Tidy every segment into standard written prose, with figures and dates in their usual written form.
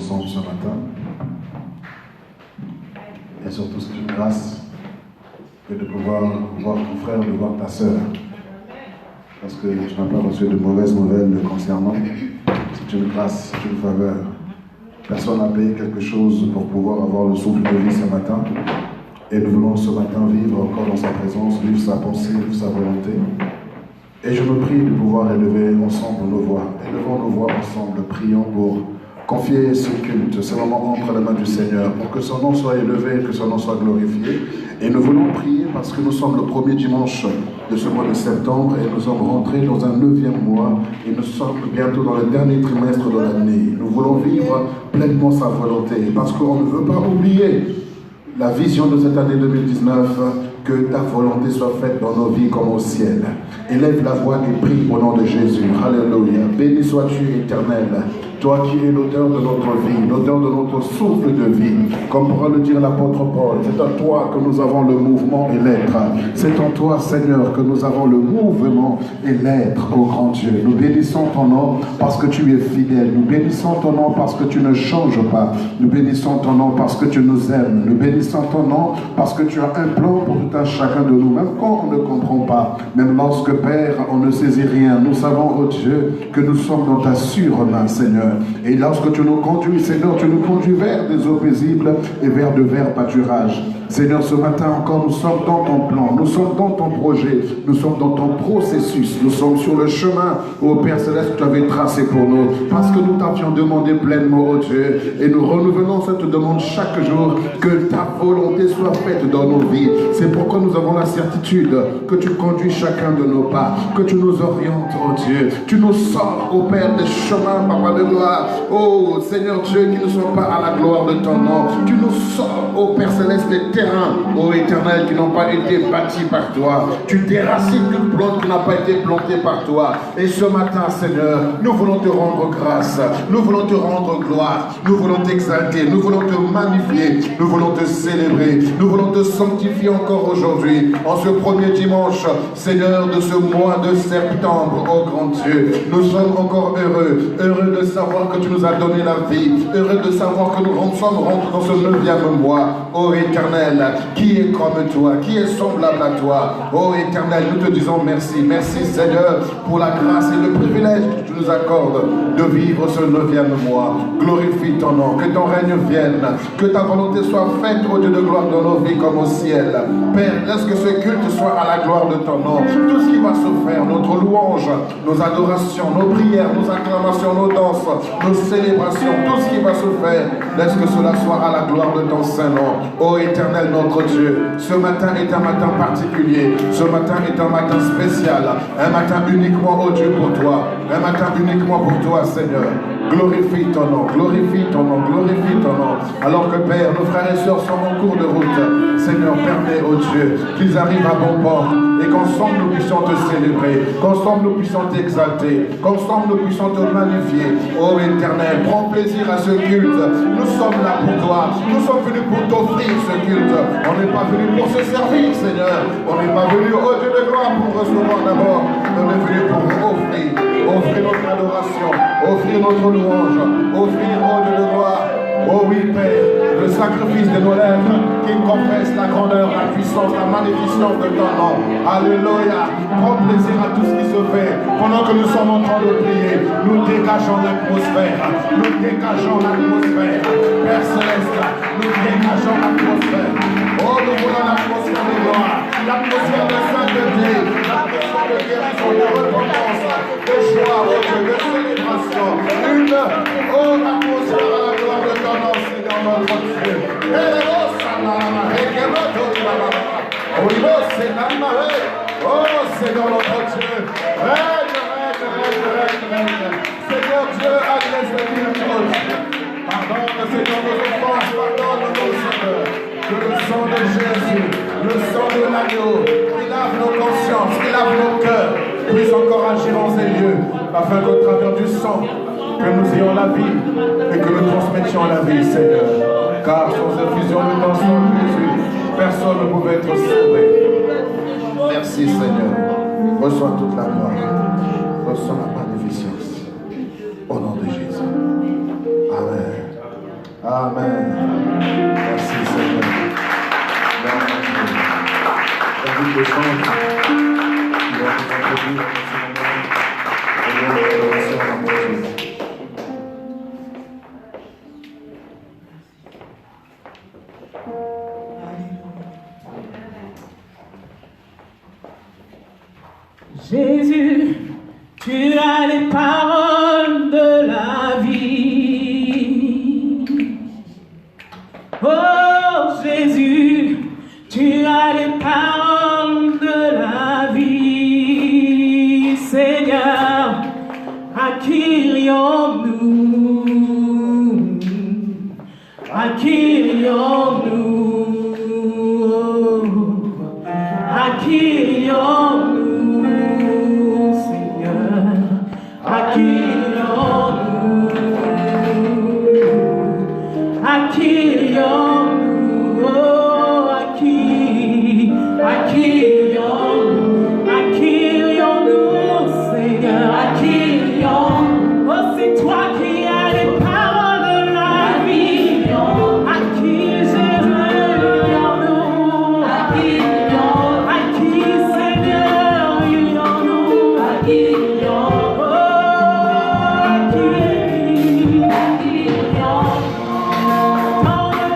ensemble ce matin. Et surtout, c'est une grâce que de pouvoir voir ton frère, de voir ta sœur. Parce que tu n'as pas reçu de mauvaises nouvelles le concernant. C'est une grâce, c'est une faveur. Personne n'a payé quelque chose pour pouvoir avoir le souffle de vie ce matin. Et nous voulons ce matin vivre encore dans sa présence, vivre sa pensée, vivre sa volonté. Et je me prie de pouvoir élever ensemble nos voix. Élevons nos voix ensemble, prions pour confier ce culte, ce moment entre les mains du Seigneur, pour que son nom soit élevé, que son nom soit glorifié. Et nous voulons prier parce que nous sommes le premier dimanche de ce mois de septembre et nous sommes rentrés dans un 9e mois et nous sommes bientôt dans le dernier trimestre de l'année. Nous voulons vivre pleinement sa volonté parce qu'on ne veut pas oublier la vision de cette année 2019, que ta volonté soit faite dans nos vies comme au ciel. Élève la voix et prie au nom de Jésus. Alléluia. Béni sois-tu, Éternel, toi qui es l'auteur de notre vie, l'auteur de notre souffle de vie. Comme pourra le dire l'apôtre Paul, c'est en toi que nous avons le mouvement et l'être. C'est en toi, Seigneur, que nous avons le mouvement et l'être, ô grand Dieu. Nous bénissons ton nom parce que tu es fidèle. Nous bénissons ton nom parce que tu ne changes pas. Nous bénissons ton nom parce que tu nous aimes. Nous bénissons ton nom parce que tu as un plan pour tout un chacun de nous, même quand on ne comprend pas, même lorsque, Père, on ne saisit rien. Nous savons, ô Dieu, que nous sommes dans ta sûre main, Seigneur. Et lorsque tu nous conduis, Seigneur, tu nous conduis vers des eaux paisibles et vers de verts pâturages. Seigneur, ce matin encore, nous sommes dans ton plan, nous sommes dans ton projet, nous sommes dans ton processus, nous sommes sur le chemin, ô Père Céleste, que tu avais tracé pour nous, parce que nous t'avions demandé pleinement, ô Dieu, et nous renouvelons cette demande chaque jour, que ta volonté soit faite dans nos vies. C'est pourquoi nous avons la certitude que tu conduis chacun de nos pas, que tu nous orientes, ô Dieu, tu nous sors, ô Père, des chemins, Papa de gloire, ô Seigneur Dieu, qui ne sont pas à la gloire de ton nom, tu nous sors, ô Père Céleste, des terrains, ô Éternel, qui n'ont pas été bâtis par toi. Tu déracines une plante qui n'a pas été plantée par toi. Et ce matin, Seigneur, nous voulons te rendre grâce, nous voulons te rendre gloire, nous voulons t'exalter, nous voulons te magnifier, nous voulons te célébrer, nous voulons te sanctifier encore aujourd'hui, en ce premier dimanche, Seigneur, de ce mois de septembre, ô grand Dieu. Nous sommes encore heureux de savoir que tu nous as donné la vie, heureux de savoir que nous sommes rentrés dans ce 9e mois, ô Éternel. Qui est comme toi, qui est semblable à toi. Oh Éternel, nous te disons merci. Merci Seigneur pour la grâce et le privilège que tu nous accordes de vivre ce 9e mois. Glorifie ton nom, que ton règne vienne, que ta volonté soit faite au Dieu de gloire dans nos vies comme au ciel. Père, laisse que ce culte soit à la gloire de ton nom. Tout ce qui va se faire, notre louange, nos adorations, nos prières, nos acclamations, nos danses, nos célébrations, tout ce qui va se faire, laisse que cela soit à la gloire de ton Saint-Nom. Oh Éternel, notre Dieu, ce matin est un matin particulier, ce matin est un matin spécial, un matin uniquement, oh Dieu, pour toi, un matin uniquement pour toi, Seigneur. Glorifie ton nom, glorifie ton nom, glorifie ton nom. Alors que Père, nos frères et sœurs sont en cours de route, Seigneur, permets, oh Dieu, qu'ils arrivent à bon port et qu'ensemble nous puissions te célébrer, qu'ensemble nous puissions t'exalter, qu'ensemble nous puissions te magnifier. Oh Éternel, prends plaisir à ce culte. Nous sommes là pour toi, nous sommes venus pour t'offrir ce culte. On n'est pas venu pour se servir, Seigneur. On n'est pas venu, oh Dieu de gloire, pour recevoir d'abord. On est venu pour offrir notre adoration, offrir notre louange, offrir, oh Dieu de gloire. Oh oui, Père, le sacrifice de nos lèvres qui confesse la grandeur, la puissance, la magnificence de ton nom. Alléluia. Prends plaisir à tout ce qui se fait. Pendant que nous sommes en train de prier, nous dégageons l'atmosphère. Nous dégageons l'atmosphère. Père Céleste, nous dégageons l'atmosphère. Oh, nous voulons l'atmosphère de gloire, l'atmosphère de sainteté, l'atmosphère de guérison, de repentance, de joie, oh Dieu, de célébration. Une, oh, atmosphère à la gloire de ton nom, Seigneur notre Dieu. Oh, Seigneur notre Dieu, règne. Seigneur Dieu, adresse les culte. Pardonne, Seigneur, nos offenses, pardonne nos erreurs. Que le sang de Jésus, le sang de l'agneau, qui lave nos consciences, qui lave nos cœurs, puisse encore agir en ces lieux, afin qu'au travers du sang, que nous ayons la vie et que nous transmettions la vie, Seigneur. Car sans effusion de ton sang, Jésus, personne ne pouvait être sauvé. Merci, Seigneur. Reçois toute la gloire, reçois la magnificence. Au nom de Jésus. Amen. Amen. Merci Seigneur. David le chante. Il va vous introduire dans ce moment. Et donc, l'adoration à mon Dieu. Jésus, tu as les paroles de la vie. Oh Jésus, tu as les paroles de la vie. Seigneur, à qui irions-nous? À qui irions-nous? À qui irions-nous? À qui irions-nous? À qui irions-nous? Oh, à qui irions-nous? À qui irions-nous, Seigneur? À qui irions-nous? Oh, c'est toi qui as les paroles de la vie. À qui Jésus irions-nous? À qui irions-nous? À qui Seigneur irions-nous? À qui irions-nous? Dans le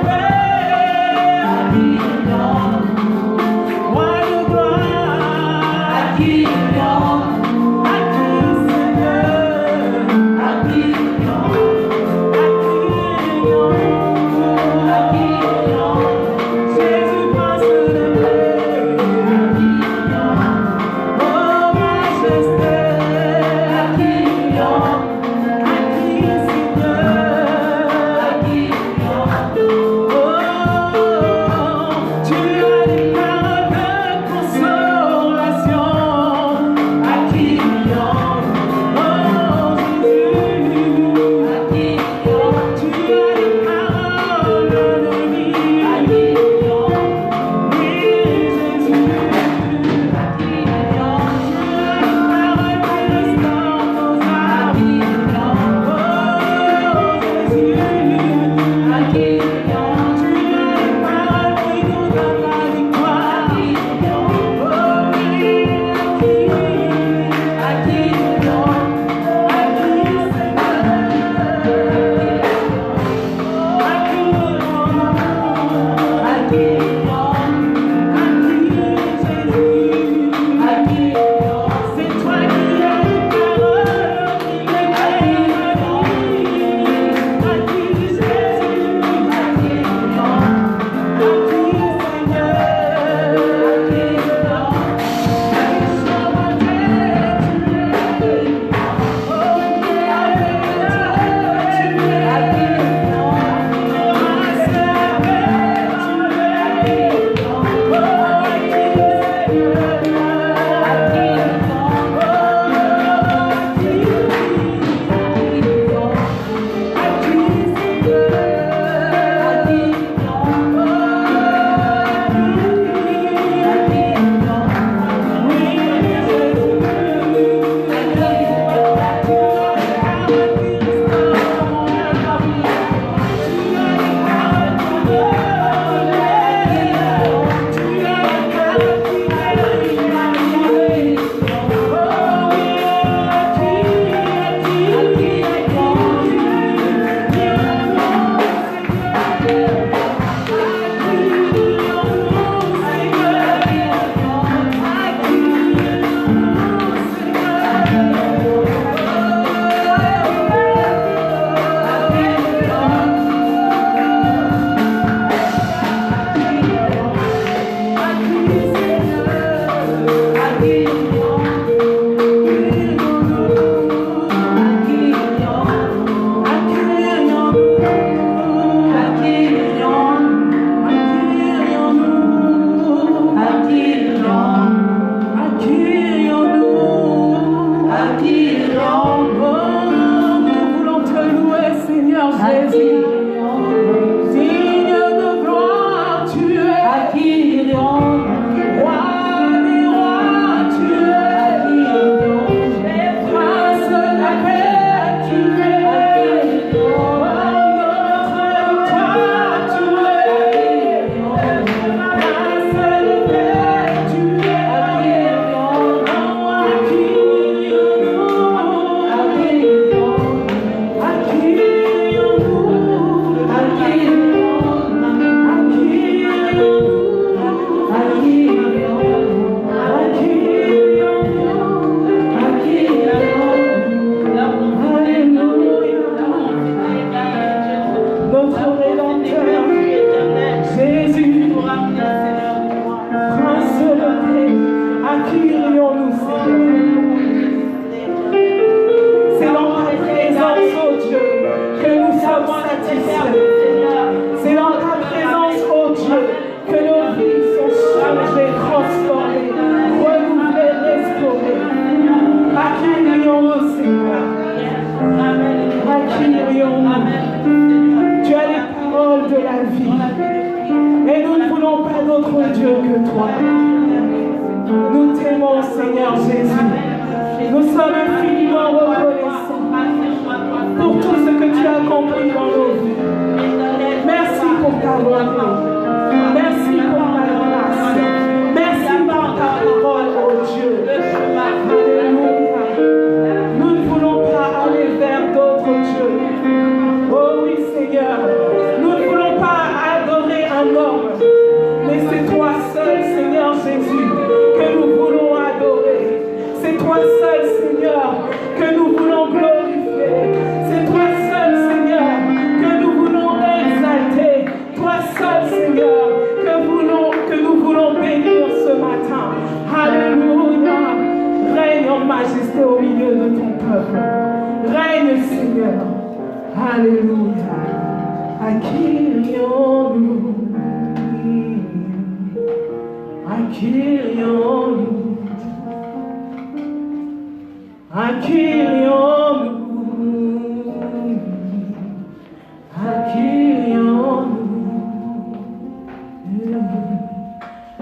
Et nous ne voulons pas d'autre Dieu que toi. Nous t'aimons, Seigneur Jésus. Nous sommes infiniment reconnaissants pour tout ce que tu as accompli dans nos vies. Merci pour ta bonté. Merci pour ta grâce. Merci pour ta parole, oh Dieu. Alléluia. Nous ne voulons pas aller vers d'autres dieux. Oh oui, Seigneur. Nous ne voulons pas adorer un homme. Mais c'est toi seul, Seigneur Jésus, que nous voulons adorer. C'est toi seul, Seigneur, que nous voulons glorifier. C'est toi seul, Seigneur, que nous voulons exalter. Toi seul, Seigneur, que nous voulons bénir ce matin. Alléluia. Règne en majesté au milieu de ton peuple. Règne, Seigneur. Alléluia. À qui irions-nous? À qui irions-nous? À qui irions-nous? À qui irions-nous?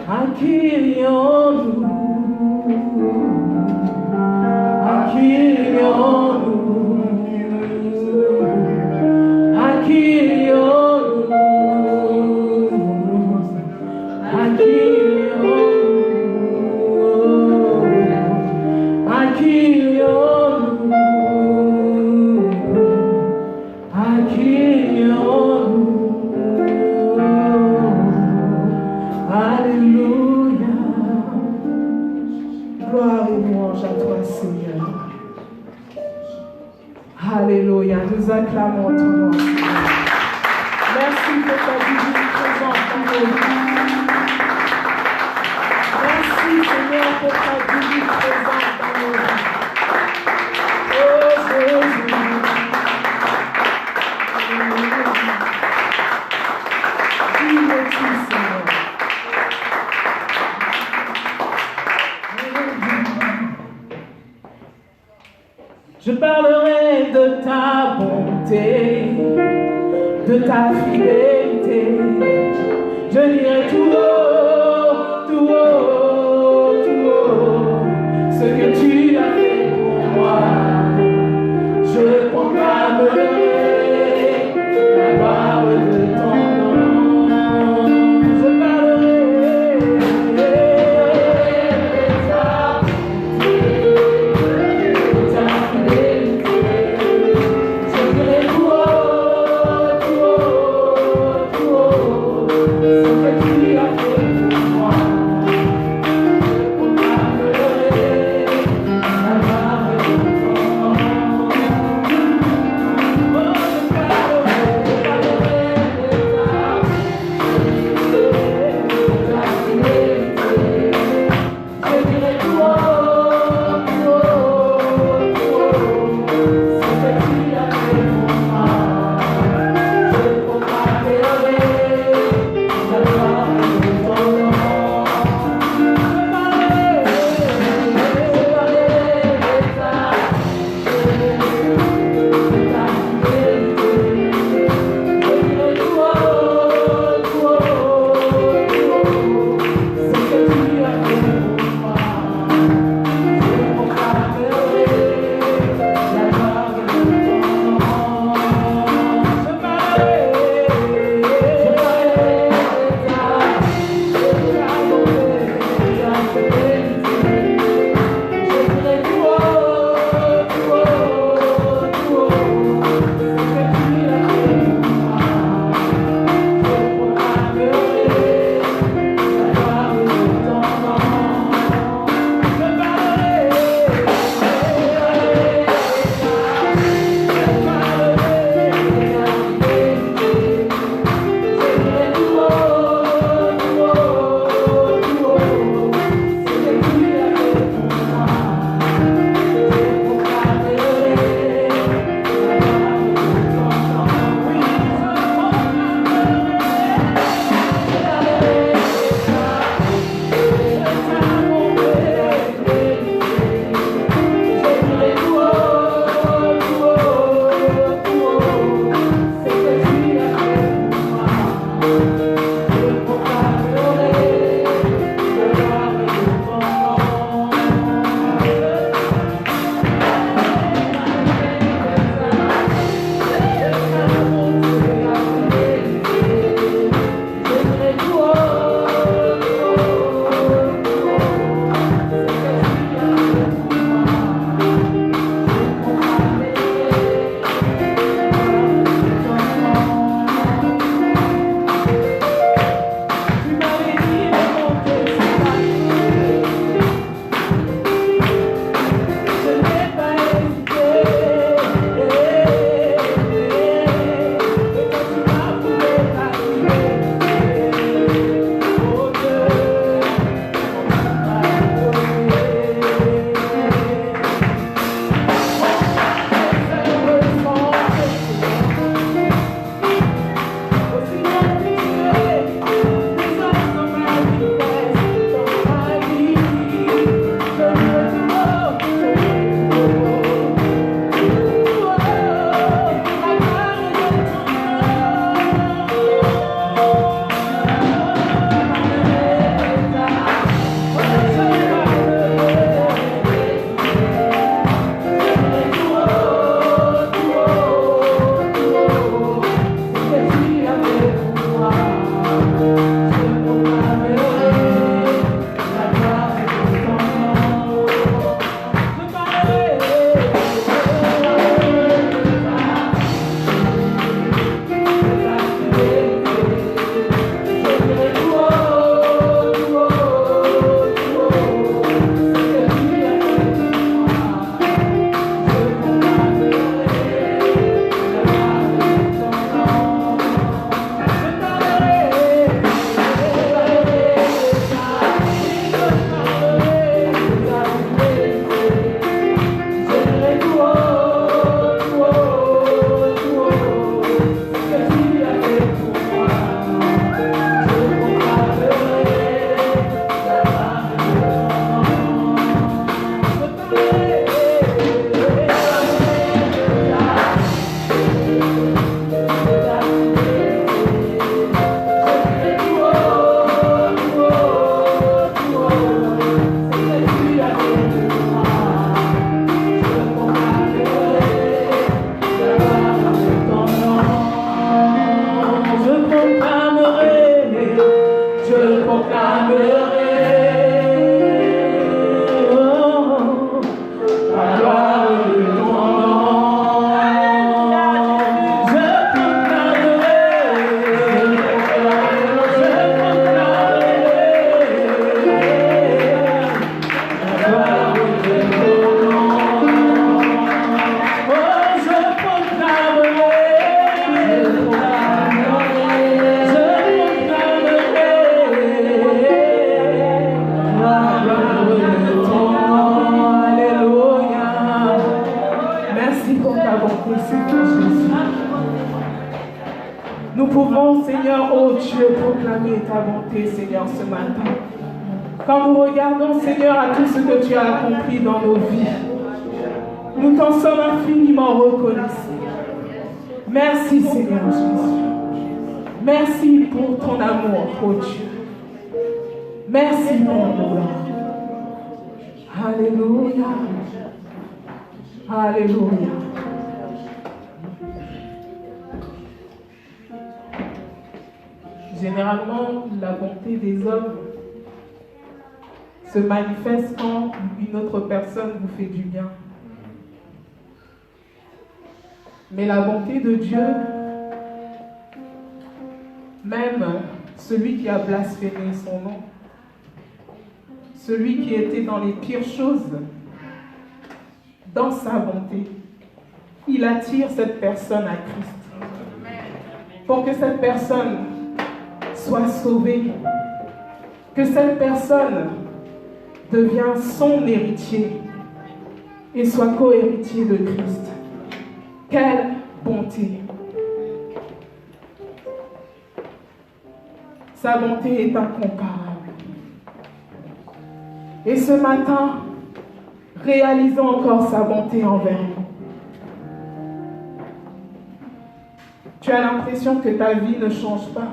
À qui irions-nous? À qui irions-nous? À qui irions-nous? À qui irions-nous? À qui irions-nous? À qui irions-nous? Alléluia. Gloire et louange à toi, Seigneur. Alléluia. Nous acclamons ton nom, Seigneur. Merci pour ta divine présence dans nos vies. Merci, Seigneur, pour ta divine présence dans nos vies. Oh Jésus. Qui es-tu, Seigneur? Je parlerai de ta bonté, de ta fidélité. Je dirai tout haut, tout haut, tout haut, ce que tu as fait pour moi. Je proclamerai la gloire de ton nom. Je parlerai de ta fidélité. Je dirai tout haut, tout haut, tout haut, ce que tu as fait. Nous pouvons, Seigneur, oh Dieu, proclamer ta bonté, Seigneur, ce matin. Quand nous regardons, Seigneur, à tout ce que tu as accompli dans nos vies, nous t'en sommes infiniment reconnaissants. Merci, Seigneur Jésus. Merci pour ton amour, oh Dieu. Merci, Père de gloire. Alléluia. Alléluia. Généralement, la bonté des hommes se manifeste quand une autre personne vous fait du bien. Mais la bonté de Dieu, même celui qui a blasphémé son nom, celui qui était dans les pires choses, dans sa bonté, il attire cette personne à Christ. Pour que cette personne soit sauvée, que cette personne devienne son héritier et soit co-héritier de Christ. Quelle bonté! Sa bonté est incomparable. Et ce matin, réalisons encore sa bonté envers nous. Tu as l'impression que ta vie ne change pas.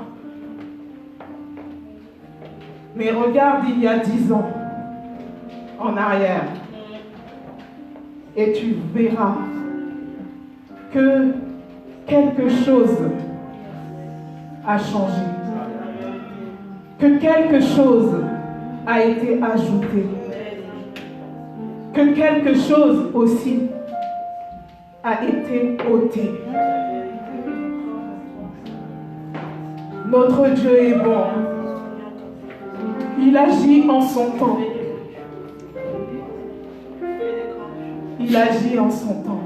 Mais regarde il y a 10 ans en arrière et tu verras que quelque chose a changé, que quelque chose a été ajouté, que quelque chose aussi a été ôté. Notre Dieu est bon. Il agit en son temps. Il agit en son temps.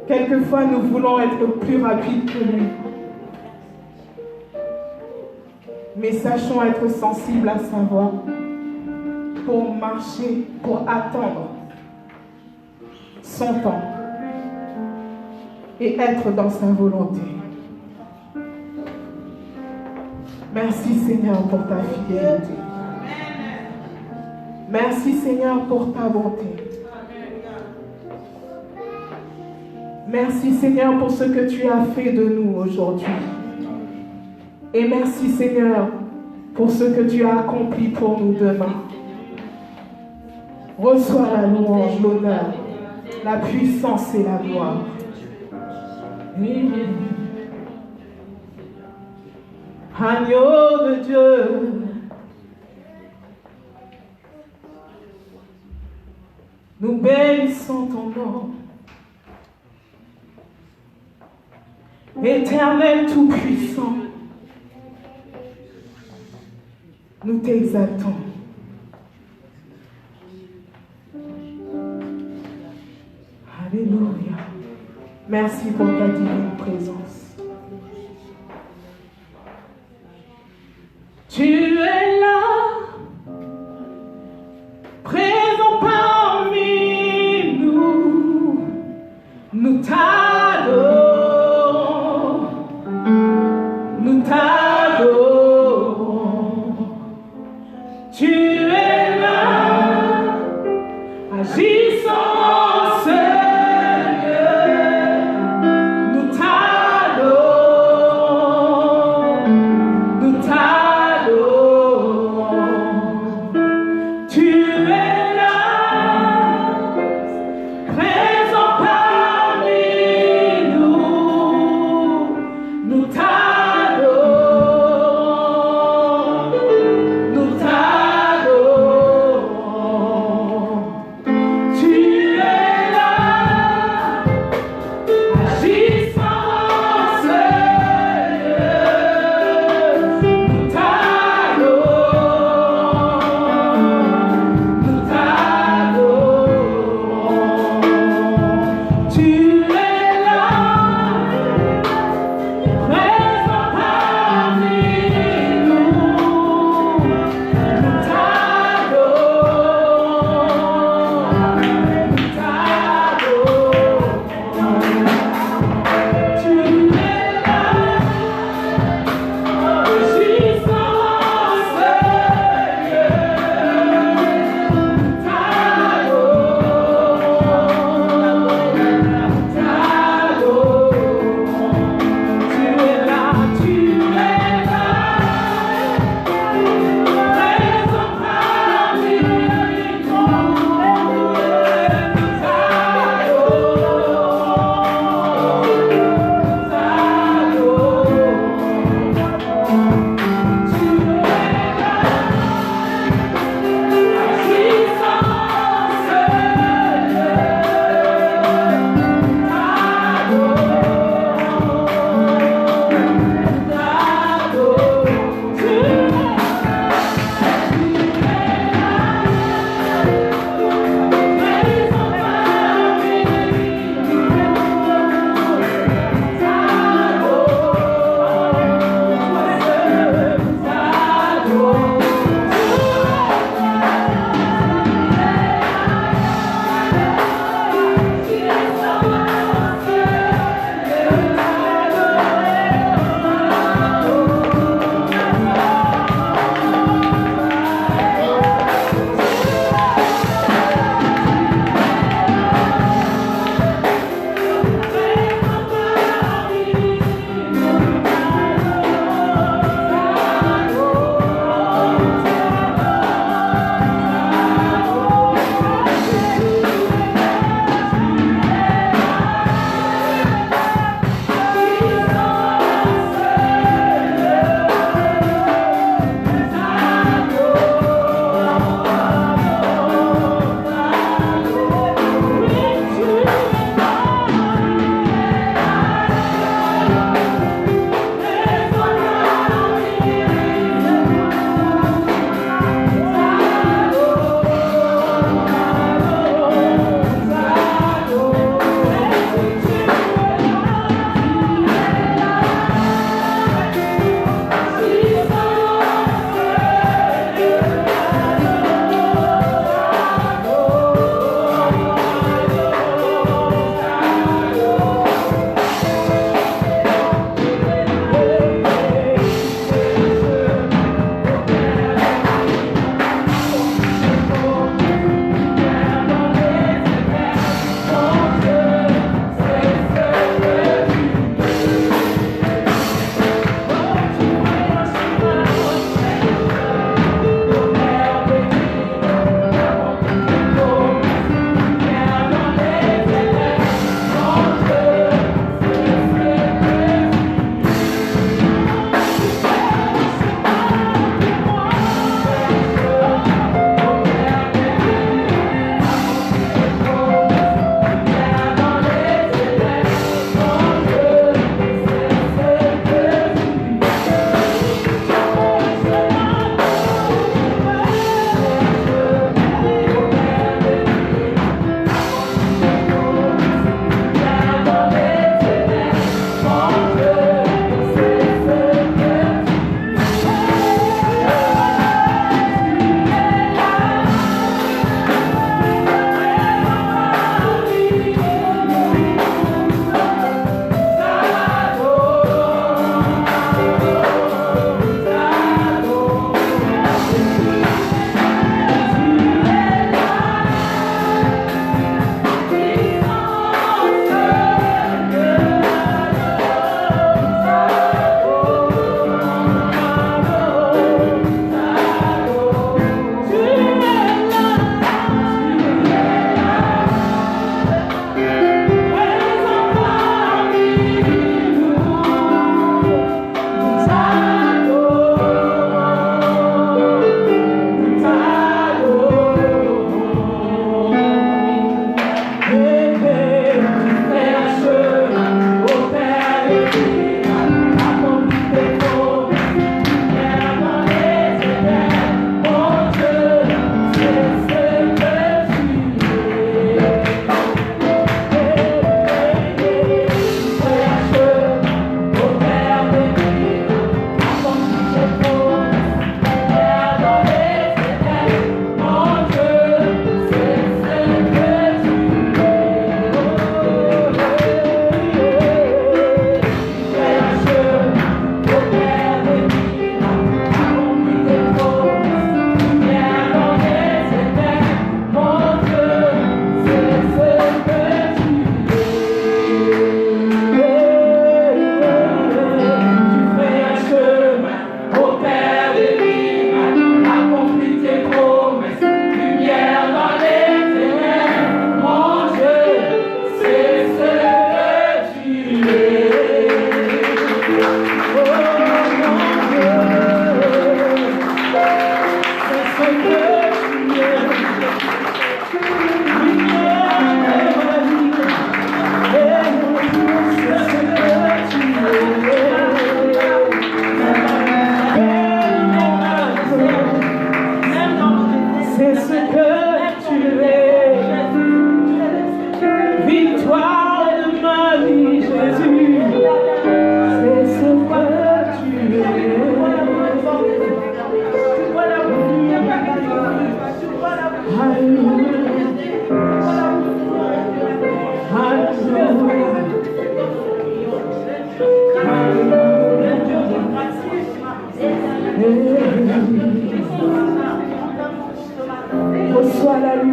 Quelquefois, nous voulons être plus rapides que lui. Mais sachons être sensibles à sa voix pour marcher, pour attendre son temps et être dans sa volonté. Merci Seigneur pour ta fidélité. Merci Seigneur pour ta bonté. Merci Seigneur pour ce que tu as fait de nous aujourd'hui. Et merci Seigneur pour ce que tu as accompli pour nous demain. Reçois la louange, l'honneur, la puissance et la gloire. Agneau de Dieu, nous bénissons ton nom. Éternel Tout-Puissant, nous t'exaltons. Alléluia. Merci pour ta divine présence. Tu es là, présent parmi nous, nous t'adorons, nous t'adorons. Tu es là, agissant en ce lieu, nous t'adorons, nous t'adorons.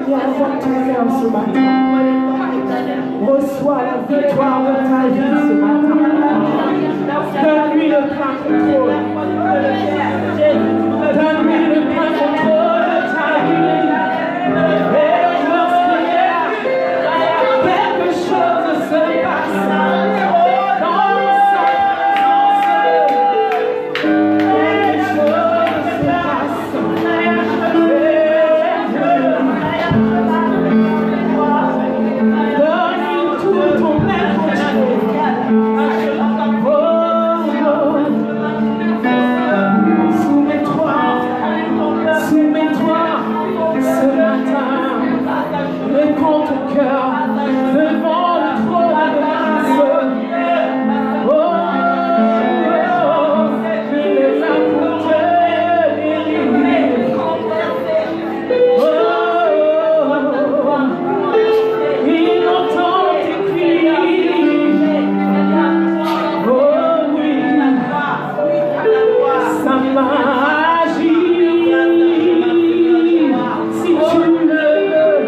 lumière dans ton cœur ce matin. Reçois la victoire de ta vie ce matin. Donne-lui le plein contrôle. Donne-lui le plein contrôle de ta vie. Et lorsqu'il y a quelque chose se passe dans sa présence, les choses se passent. Donne-lui tout ton plein contrôle. Soumets-toi ce matin. Répands ton cœur devant le trône de grâce. Il est là pour te délivrer. Il entend tes cris. Oui, sa magie. Si tu le veux,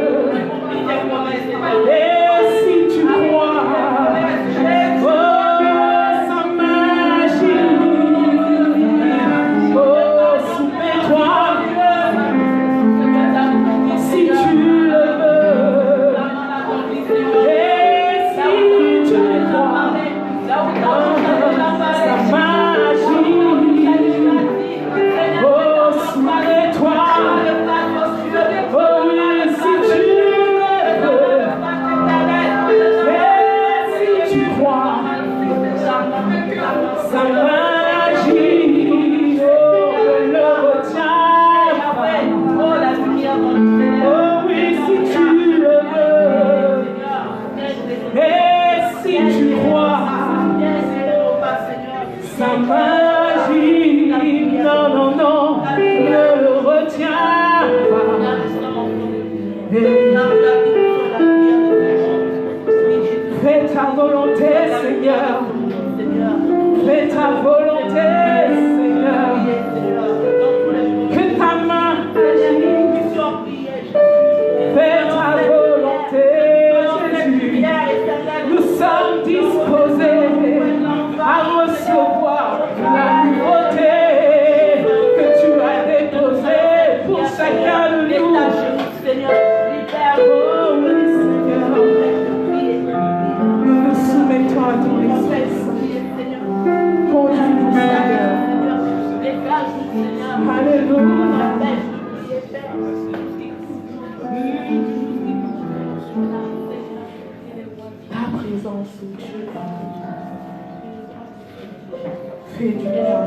et si tu crois, sa magie. Soumets-toi, si tu le veux, et si tu crois, sa magie. Soumets-toi, oui, si tu le veux, et si tu crois, sa magie, ne le retiens pas. Oh oui, si tu le veux, et si tu crois, sa magie, non, non, non, ne le retiens pas. Fais ta volonté, Seigneur. Fais ta volonté, Seigneur. Que ta main agisse. Fais ta volonté, Jésus. Nous sommes disposés à recevoir la nouveauté que tu as déposée pour chacun de nous. Oh oui, Seigneur. Nous nous soumettons à ton esprit. Conduis-nous, Seigneur. Alléluia. Ta présence, oh Dieu, fait du bien.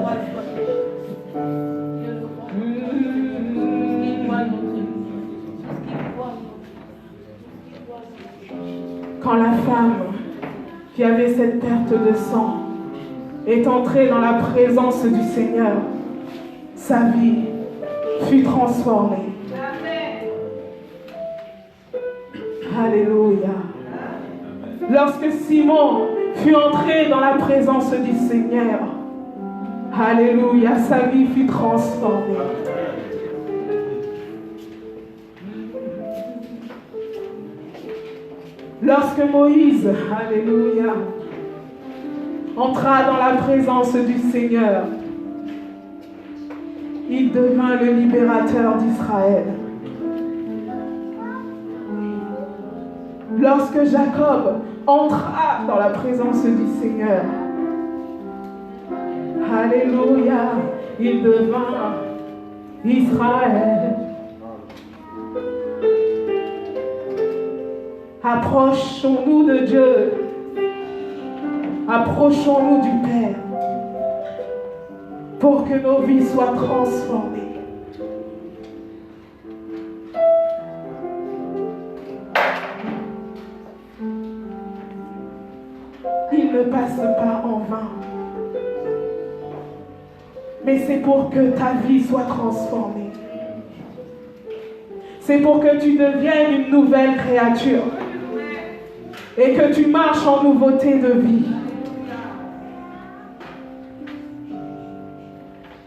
Quand la femme qui avait cette perte de sang est entrée dans la présence du Seigneur, sa vie fut transformée. Alléluia. Lorsque Simon fut entré dans la présence du Seigneur, alléluia, sa vie fut transformée. Lorsque Moïse, alléluia, entra dans la présence du Seigneur, il devint le libérateur d'Israël. Lorsque Jacob entra dans la présence du Seigneur, alléluia, il devint Israël. Approchons-nous de Dieu. Approchons-nous du Père pour que nos vies soient transformées. Il ne passe pas en vain, mais c'est pour que ta vie soit transformée. C'est pour que tu deviennes une nouvelle créature et que tu marches en nouveauté de vie.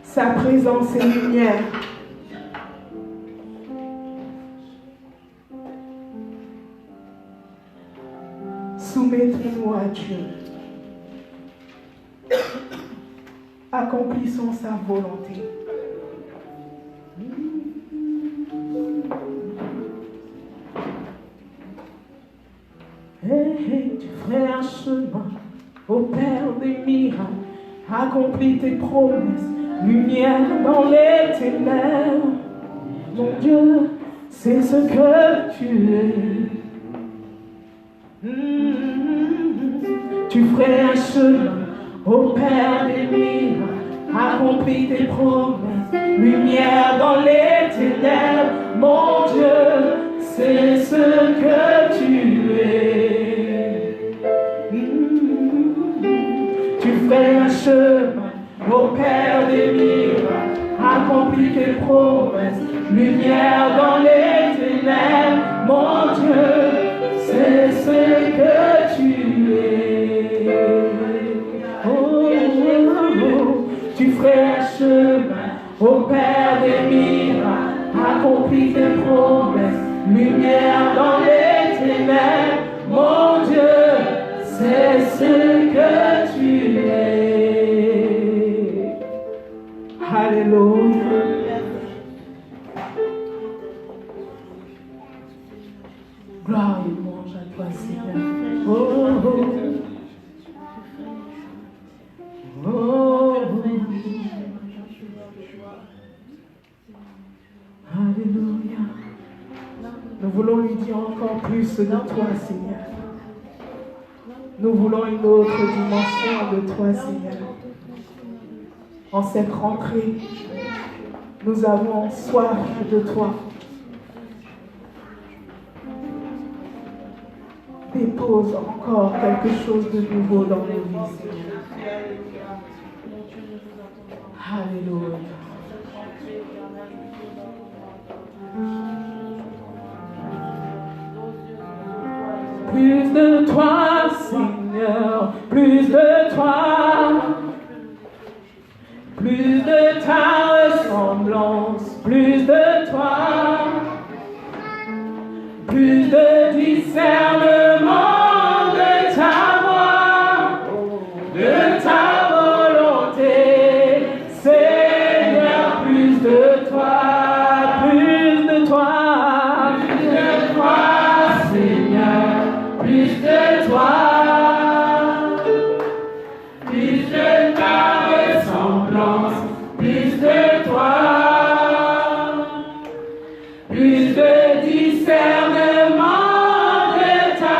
Sa présence est lumière. Soumettons-nous à Dieu. Accomplissons sa volonté. Tu ferais un chemin au Père des miracles, accomplis tes promesses, lumière dans les ténèbres. Mon Dieu, c'est ce que tu es. Tu ferais un chemin au Père des miracles, accomplis tes promesses, lumière dans les ténèbres. Mon Dieu, c'est ce que tu es. Tu ferais un chemin au Père des miracles, accomplis tes promesses, lumière dans les ténèbres. Mon Dieu, c'est ce que tu es. Oh, oh, oh. Tu ferais un chemin au Père des miracles, accomplis tes promesses, lumière dans les ténèbres. Mon Dieu, c'est ce que tu es. Alléluia. Gloire et louange à toi, Seigneur. Oh, oh. Oh, alléluia. Nous voulons lui dire encore plus de toi, Seigneur. Nous voulons une autre dimension de toi, Seigneur. En cette rentrée, nous avons soif de toi. Dépose encore quelque chose de nouveau dans nos vies, Seigneur. Alléluia. Plus de toi, Seigneur, plus de toi, plus de ta ressemblance, plus de toi, plus de discernement de ta voix, de ta volonté, Seigneur, plus de toi, plus de toi, Seigneur, plus de toi, plus de ta ressemblance, plus de toi, plus de discernement de ta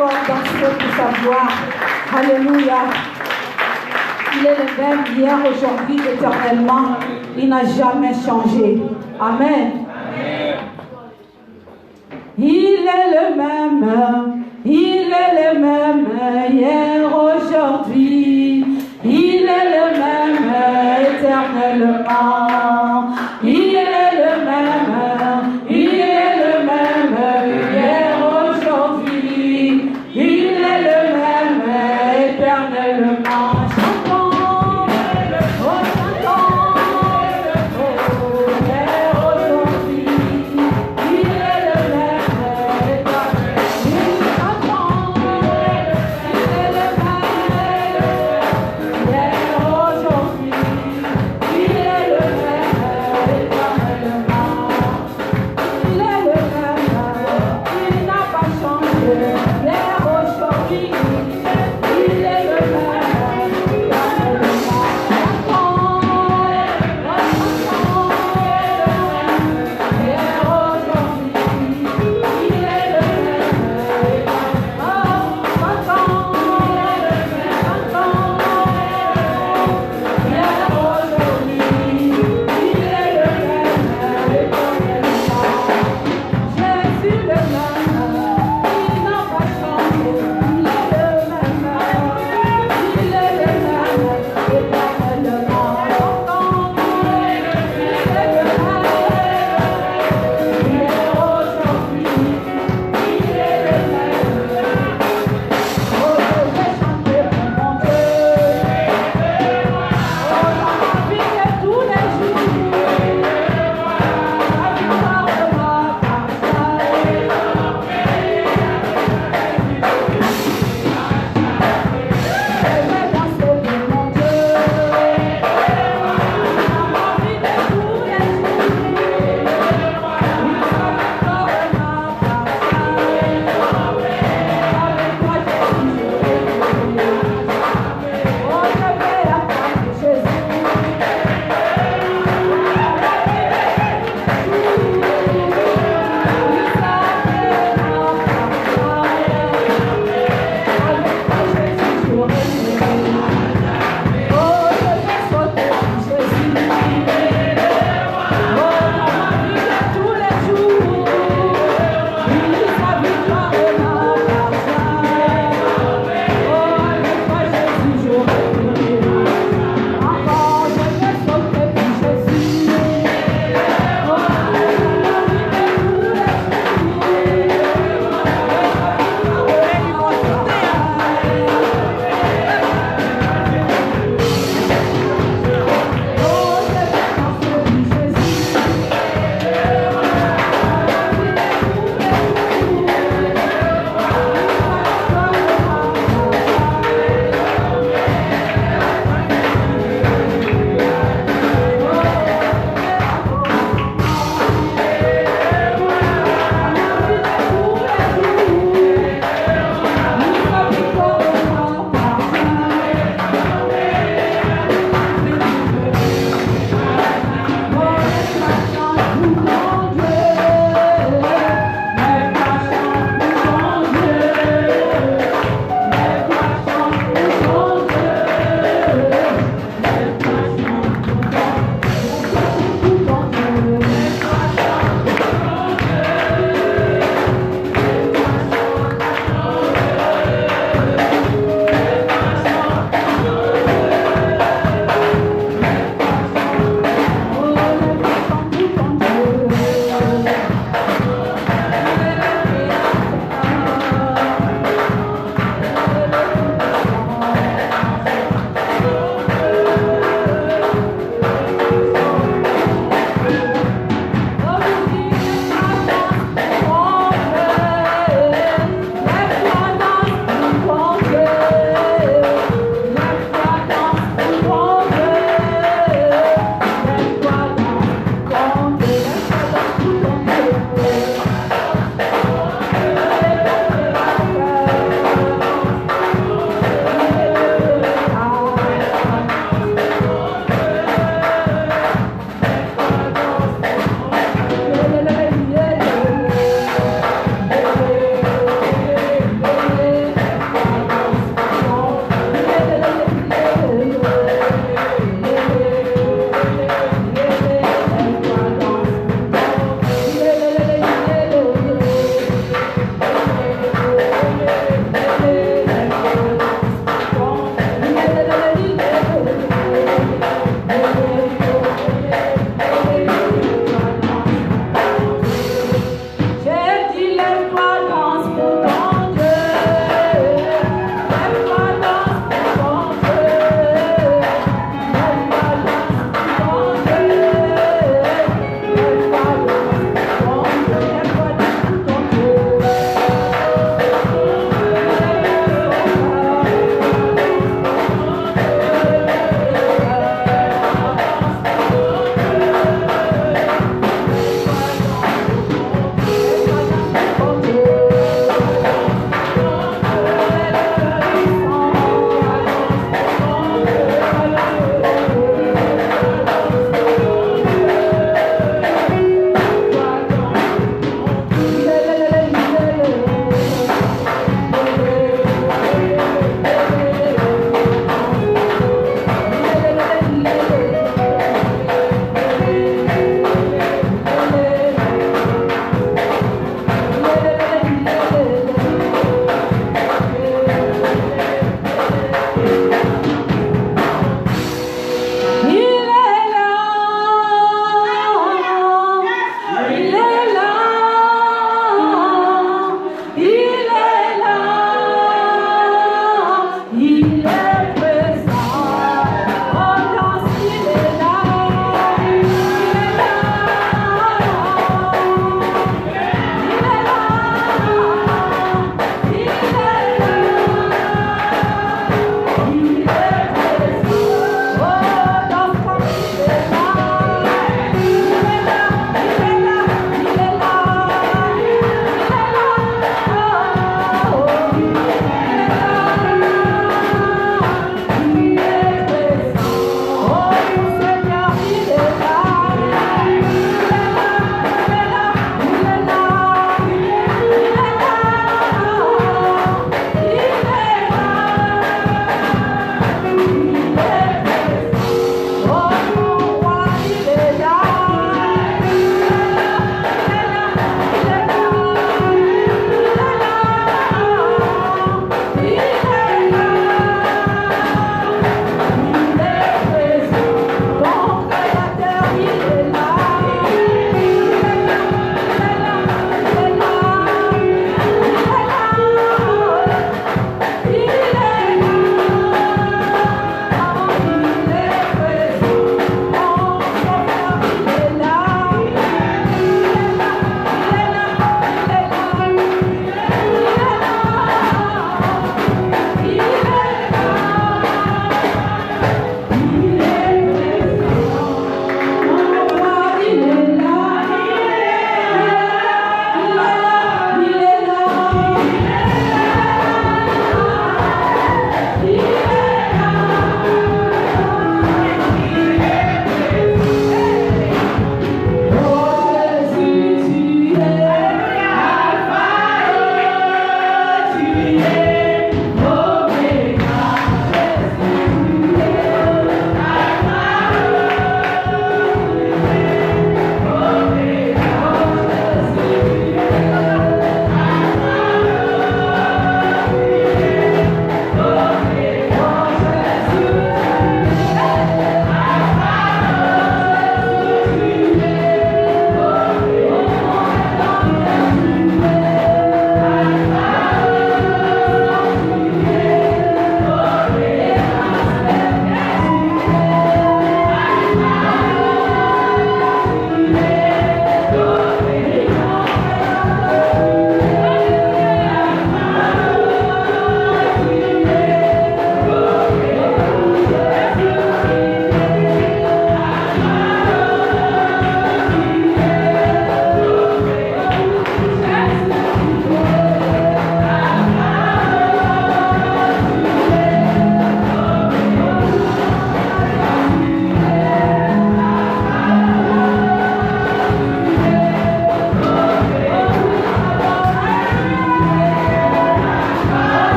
encore danser pour sa gloire. Alléluia. Il est le même hier, aujourd'hui, éternellement. Il n'a jamais changé. Amen. Il est le même hier, aujourd'hui. Il est le même éternellement. Il est le même hier, aujourd'hui. Il est le même éternellement.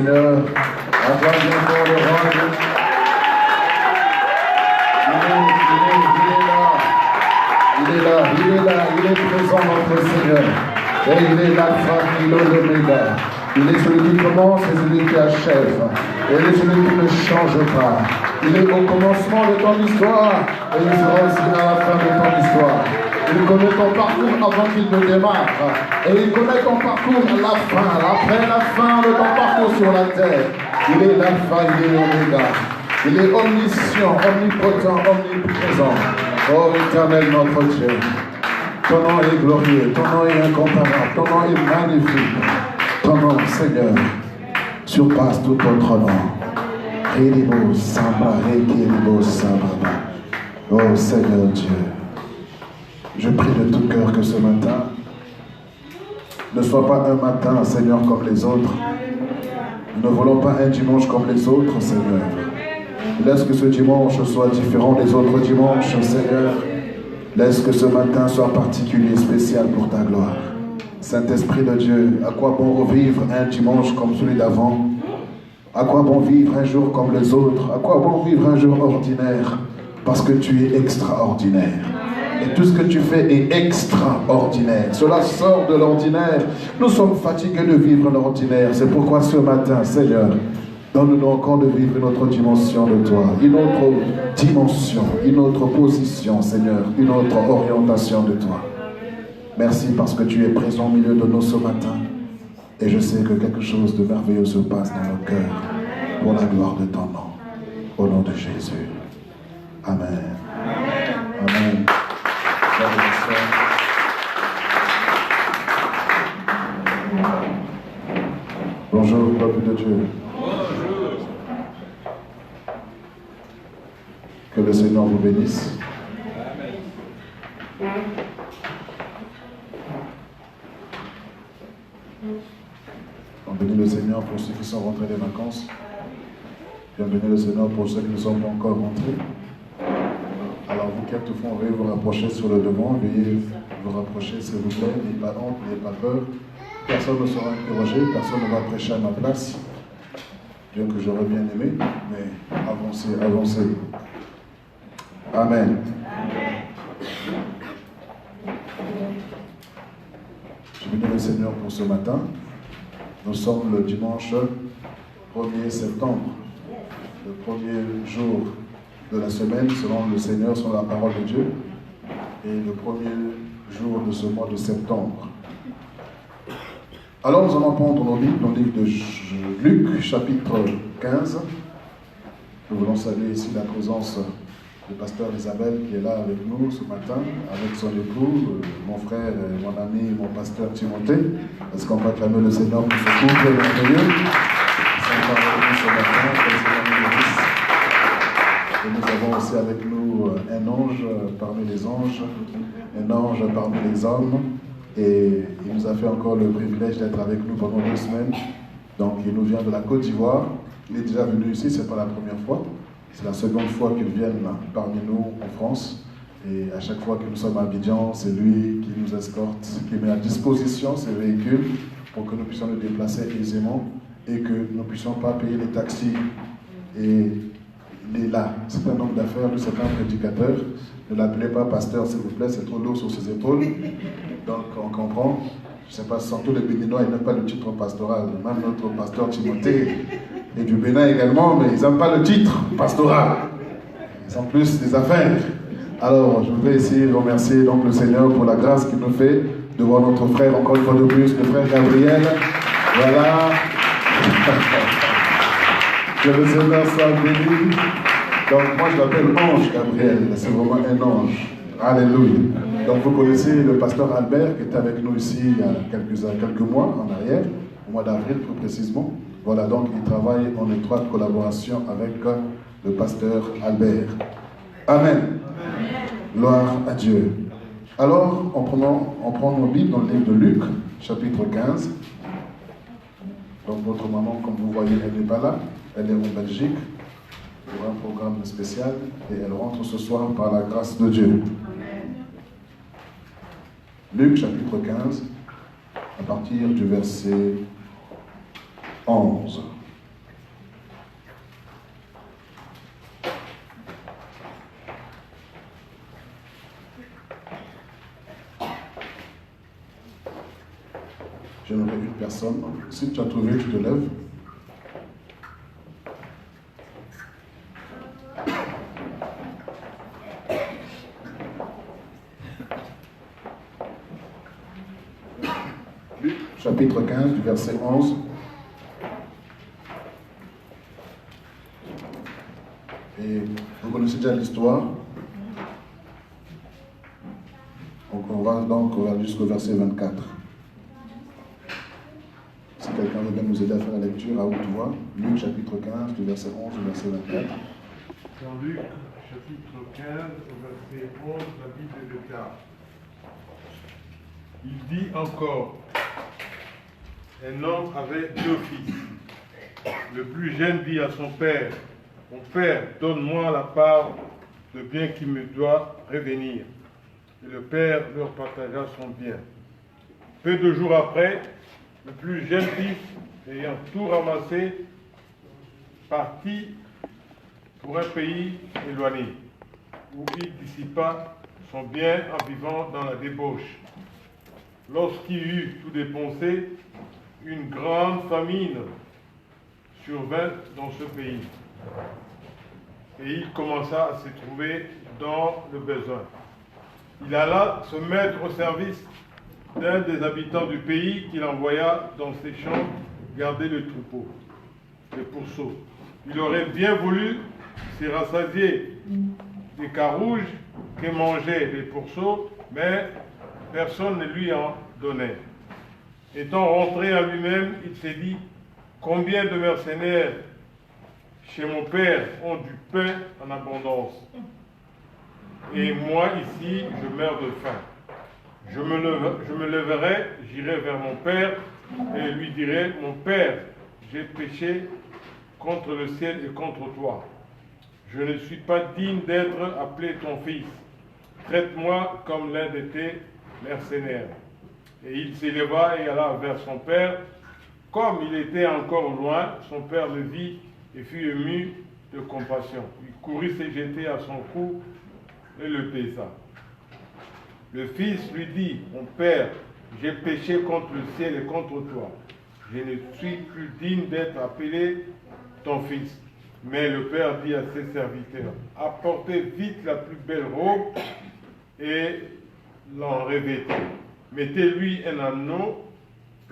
Seigneur. Acclame encore le roi. Il est présent, notre Seigneur. Et il est l'alpha, il est l'oméga. Il est celui qui commence et celui qui achève. Et il est celui qui ne change pas. Il est au commencement de ton histoire et il sera aussi à la fin de ton histoire. Il connaît ton parcours avant qu'il ne démarre. Et il connaît ton parcours à la fin, après la fin de ton parcours sur la terre. Il est l'alpha, il est l'oméga. Il est omniscient, omnipotent, omniprésent. Oh éternel notre Dieu, ton nom est glorieux, ton nom est incomparable, ton nom est magnifique. Ton nom, Seigneur, surpasse tout autre nom. Riribo Samba, Riribo Samba. Oh Seigneur Dieu, je prie de tout cœur que ce matin ne soit pas un matin, Seigneur, comme les autres. Nous ne voulons pas un dimanche comme les autres, Seigneur. Laisse que ce dimanche soit différent des autres dimanches, Seigneur. Laisse que ce matin soit particulier, spécial pour ta gloire. Saint-Esprit de Dieu, à quoi bon revivre un dimanche comme celui d'avant? À quoi bon vivre un jour comme les autres? À quoi bon vivre un jour ordinaire? Parce que tu es extraordinaire. Et tout ce que tu fais est extraordinaire. Cela sort de l'ordinaire. Nous sommes fatigués de vivre l'ordinaire. C'est pourquoi ce matin, Seigneur, donne-nous encore de vivre une autre dimension de toi, une autre dimension, une autre position, Seigneur, une autre orientation de toi. Merci parce que tu es présent au milieu de nous ce matin. Et je sais que quelque chose de merveilleux se passe dans nos cœurs pour la gloire de ton nom. Au nom de Jésus. Amen. Amen. Bonjour, peuple de Dieu. Que le Seigneur vous bénisse. On bénit le Seigneur pour ceux qui sont rentrés des vacances. Bienvenue le Seigneur pour ceux qui ne sont pas encore rentrés. Alors vous qui êtes au fond, veuillez vous rapprocher sur le devant, veuillez vous rapprocher s'il vous plaît, n'ayez pas honte, n'ayez pas peur. Personne ne sera interrogé, personne ne va prêcher à ma place. Bien que j'aurais bien aimé, mais avancez, avancez. Amen. Je bénis le Seigneur pour ce matin. Nous sommes le dimanche 1er septembre, le premier jour de la semaine selon le Seigneur, selon la parole de Dieu, et le premier jour de ce mois de septembre. Alors nous allons prendre nos livres, dans le livre de Luc, chapitre 15. Nous voulons saluer ici la présence du pasteur Isabelle qui est là avec nous ce matin, avec son époux, mon frère et mon ami, mon pasteur Timothée. Est-ce qu'on va acclamer le Seigneur pour ce couple merveilleux? Et nous avons aussi avec nous un ange parmi les anges, un ange parmi les hommes. Et il nous a fait encore le privilège d'être avec nous pendant 2 semaines. Donc il nous vient de la Côte d'Ivoire. Il est déjà venu ici, ce n'est pas la première fois. C'est la seconde fois qu'il vient parmi nous en France. Et à chaque fois que nous sommes à Abidjan, c'est lui qui nous escorte, qui met à disposition ses véhicules pour que nous puissions nous déplacer aisément et que nous ne puissions pas payer les taxis. Et il est là. C'est un homme d'affaires, lui c'est un prédicateur. Ne l'appelez pas pasteur s'il vous plaît, c'est trop lourd sur ses épaules. Donc on comprend. Je ne sais pas, surtout les Béninois, ils n'aiment pas le titre pastoral. Même notre pasteur Timothée est du Bénin également, mais ils n'aiment pas le titre pastoral. Ils ont plus des affaires. Alors, je voudrais ici remercier donc le Seigneur pour la grâce qu'il nous fait de voir notre frère, encore une fois de plus, le frère Gabriel. Voilà. Que le Seigneur soit béni. Donc, moi, je l'appelle Ange Gabriel. C'est vraiment un ange. Alléluia. Donc, vous connaissez le pasteur Albert qui était avec nous ici il y a quelques mois en arrière, au mois d'avril plus précisément. Voilà, donc il travaille en étroite collaboration avec le pasteur Albert. Amen. Gloire à Dieu. Alors, on prend nos Bibles dans le livre de Luc, chapitre 15. Donc, votre maman, comme vous voyez, elle n'est pas là. Elle est en Belgique pour un programme spécial et elle rentre ce soir par la grâce de Dieu. Luc, chapitre 15, à partir du verset 11. J'aimerais une personne. Si tu as trouvé, tu te lèves. Luc, chapitre 15, du verset 11. Et vous connaissez déjà l'histoire. Donc on va jusqu'au verset 24. Si quelqu'un veut bien nous aider à faire la lecture à haute voix, Luc chapitre 15, du verset 11 au verset 24. Dans Luc chapitre 15, au verset 11, la Bible déclare. Il dit encore, un homme avait 2 fils. Le plus jeune dit à son père, mon père, donne-moi la part de bien qui me doit revenir. Et le père leur partagea son bien. Peu de jours après, le plus jeune fils, ayant tout ramassé, partit pour un pays éloigné, où il dissipa son bien en vivant dans la débauche. Lorsqu'il eut tout dépensé, une grande famine survint dans ce pays. Et il commença à se trouver dans le besoin. Il alla se mettre au service d'un des habitants du pays qu'il envoya dans ses champs garder le troupeau, les pourceaux. Il aurait bien voulu se rassasier des carouges que mangeaient les pourceaux, mais personne ne lui en donnait. Étant rentré à lui-même, il s'est dit, combien de mercenaires chez mon père ont du pain en abondance. Et moi ici, je meurs de faim. Je me leverai, j'irai vers mon père et lui dirai, mon père, j'ai péché contre le ciel et contre toi. Je ne suis pas digne d'être appelé ton fils. Traite-moi comme l'un de tes mercenaires. Et il s'éleva et alla vers son père. Comme il était encore loin, son père le vit et fut ému de compassion. Il courut se jeter à son cou et le baisa. Le fils lui dit, mon père, j'ai péché contre le ciel et contre toi. Je ne suis plus digne d'être appelé ton fils. Mais le père dit à ses serviteurs, apportez vite la plus belle robe et l'en revêtez. Mettez-lui un anneau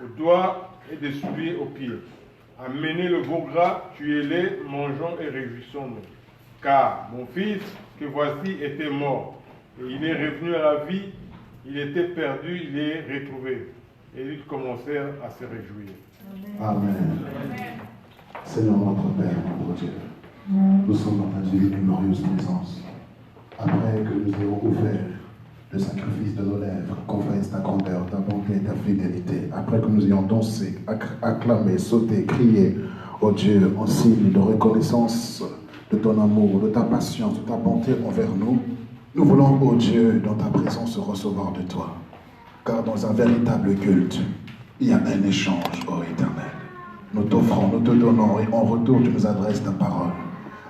au doigt et des souliers aux pieds. Amenez le veau gras, tuez-les, mangeons et réjouissons-nous. Car mon fils, que voici, était mort, et il est revenu à la vie, il était perdu, il est retrouvé. Et ils commencèrent à se réjouir. Amen. Seigneur notre Père, notre Dieu, nous sommes dans ta divine et glorieuse présence. Après que nous ayons offert le sacrifice de nos lèvres, confesse ta grandeur, ta bonté et ta fidélité, après que nous ayons dansé, acclamé, sauté, crié, oh Dieu, en signe de reconnaissance de ton amour, de ta patience, de ta bonté envers nous, nous voulons, oh Dieu, dans ta présence recevoir de toi. Car dans un véritable culte, il y a un échange, oh Éternel. Nous t'offrons, nous te donnons, et en retour, tu nous adresses ta parole.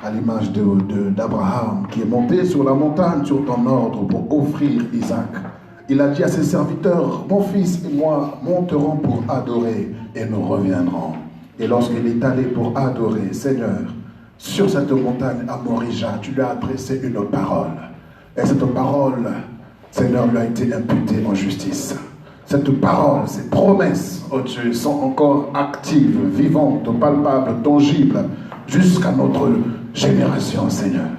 À l'image d'Abraham, qui est monté sur la montagne, sur ton ordre, pour offrir Isaac. Il a dit à ses serviteurs, mon fils et moi monterons pour adorer, et nous reviendrons. Et lorsqu'il est allé pour adorer, Seigneur, sur cette montagne à Morija, tu lui as adressé une parole. Et cette parole, Seigneur, lui a été imputée en justice. Cette parole, ces promesses, oh Dieu, sont encore actives, vivantes, palpables, tangibles, jusqu'à notre génération, Seigneur.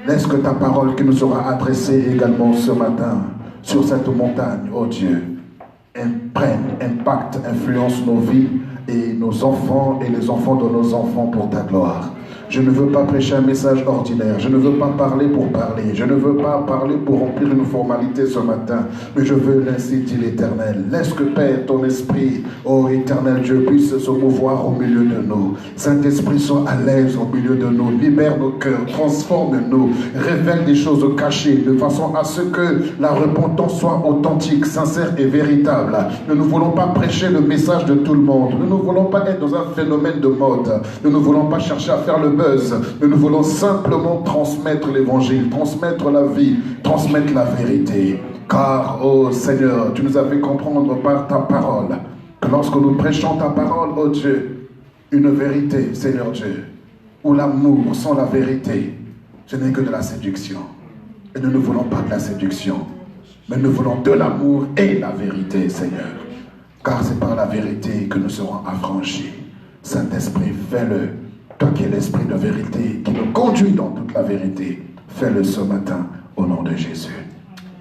Laisse que ta parole qui nous sera adressée également ce matin, sur cette montagne, oh Dieu, imprègne, impacte, influence nos vies et nos enfants et les enfants de nos enfants pour ta gloire. Je ne veux pas prêcher un message ordinaire. Je ne veux pas parler pour parler. Je ne veux pas parler pour remplir une formalité ce matin. Mais je veux, ainsi dit l'Éternel. Laisse que Père, ton esprit, ô Éternel Dieu, puisse se mouvoir au milieu de nous. Saint-Esprit, sois à l'aise au milieu de nous. Libère nos cœurs, transforme-nous. Révèle des choses cachées de façon à ce que la repentance soit authentique, sincère et véritable. Nous ne voulons pas prêcher le message de tout le monde. Nous ne voulons pas être dans un phénomène de mode. Nous ne voulons pas chercher à faire le buzz. Mais nous voulons simplement transmettre l'évangile, transmettre la vie, transmettre la vérité. Car, ô Seigneur, tu nous as fait comprendre par ta parole Que lorsque nous prêchons ta parole, oh Dieu, une vérité, Seigneur Dieu, où l'amour sans la vérité, ce n'est que de la séduction. Et nous ne voulons pas de la séduction, mais nous voulons de l'amour et la vérité, Seigneur. Car c'est par la vérité que nous serons affranchis. Saint-Esprit, fais-le. Toi qui es l'Esprit de vérité, qui nous conduit dans toute la vérité, fais-le ce matin au nom de Jésus.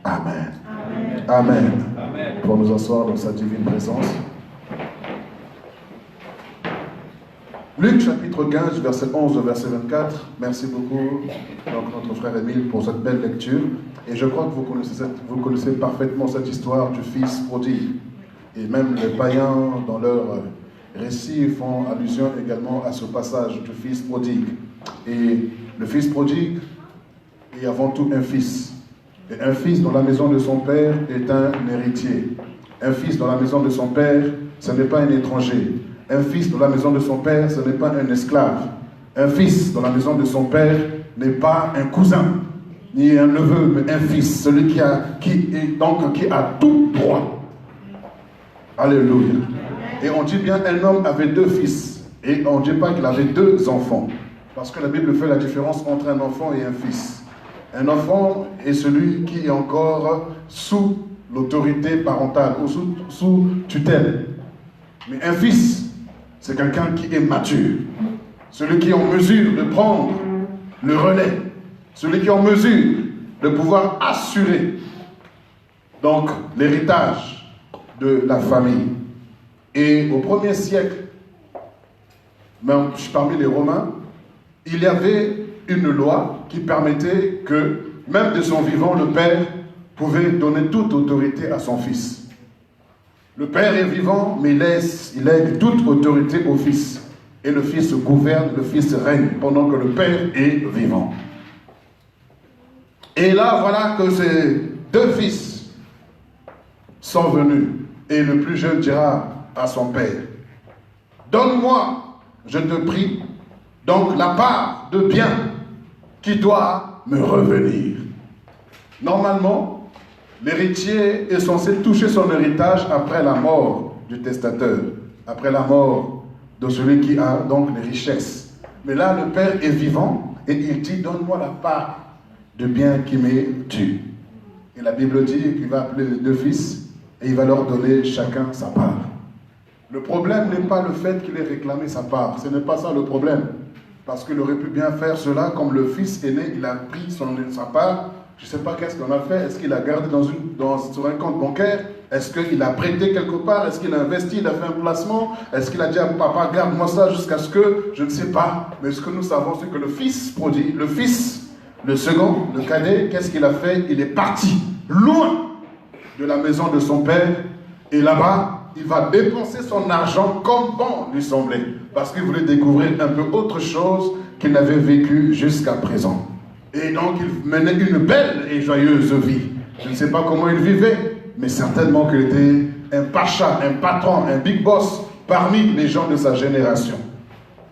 Amen. Amen. Amen. Amen. Pour nous asseoir dans sa divine présence. Luc chapitre 15, verset 11 au verset 24. Merci beaucoup, donc, notre frère Émile, pour cette belle lecture. Et je crois que vous connaissez parfaitement cette histoire du fils prodigue. Et même les païens, dans leur récit, font allusion également à ce passage du fils prodigue. Et le fils prodigue est avant tout un fils. Et un fils dans la maison de son père est un héritier. Un fils dans la maison de son père, ce n'est pas un étranger. Un fils dans la maison de son père, ce n'est pas un esclave. Un fils dans la maison de son père n'est pas un cousin, ni un neveu, mais un fils, celui qui a tout droit. Alléluia. Et on dit bien un homme avait 2 fils. Et on ne dit pas qu'il avait 2 enfants. Parce que la Bible fait la différence entre un enfant et un fils. Un enfant est celui qui est encore sous l'autorité parentale ou sous tutelle. Mais un fils, c'est quelqu'un qui est mature. Celui qui est en mesure de prendre le relais. Celui qui est en mesure de pouvoir assurer donc l'héritage de la famille. Et au 1er siècle, même parmi les Romains, il y avait une loi qui permettait que, même de son vivant, le père pouvait donner toute autorité à son fils. Le père est vivant, mais il lègue toute autorité au fils. Et le fils gouverne, le fils règne, pendant que le père est vivant. Et là, voilà que ces 2 fils sont venus. Et le plus jeune dira à son père, « Donne-moi, je te prie, donc la part de bien qui doit me revenir. » Normalement, l'héritier est censé toucher son héritage après la mort du testateur, après la mort de celui qui a donc les richesses. Mais là, le père est vivant et il dit, donne-moi la part de bien qui m'est due. Et la Bible dit qu'il va appeler les 2 fils et il va leur donner chacun sa part. Le problème n'est pas le fait qu'il ait réclamé sa part, ce n'est pas ça le problème. Parce qu'il aurait pu bien faire cela, comme le fils aîné, il a pris sa part. Je ne sais pas qu'est-ce qu'on a fait. Est-ce qu'il a gardé sur un compte bancaire? Est-ce qu'il a prêté quelque part? Est-ce qu'il a investi? Il a fait un placement? Est-ce qu'il a dit à papa, garde-moi ça jusqu'à ce que... Je ne sais pas. Mais ce que nous savons, c'est que le fils prodigue, le fils, le second, le cadet, qu'est-ce qu'il a fait? Il est parti loin de la maison de son père. Et là-bas, il va dépenser son argent comme bon lui semblait. Parce qu'il voulait découvrir un peu autre chose qu'il n'avait vécu jusqu'à présent. Et donc, il menait une belle et joyeuse vie. Je ne sais pas comment il vivait, mais certainement qu'il était un pacha, un patron, un big boss parmi les gens de sa génération.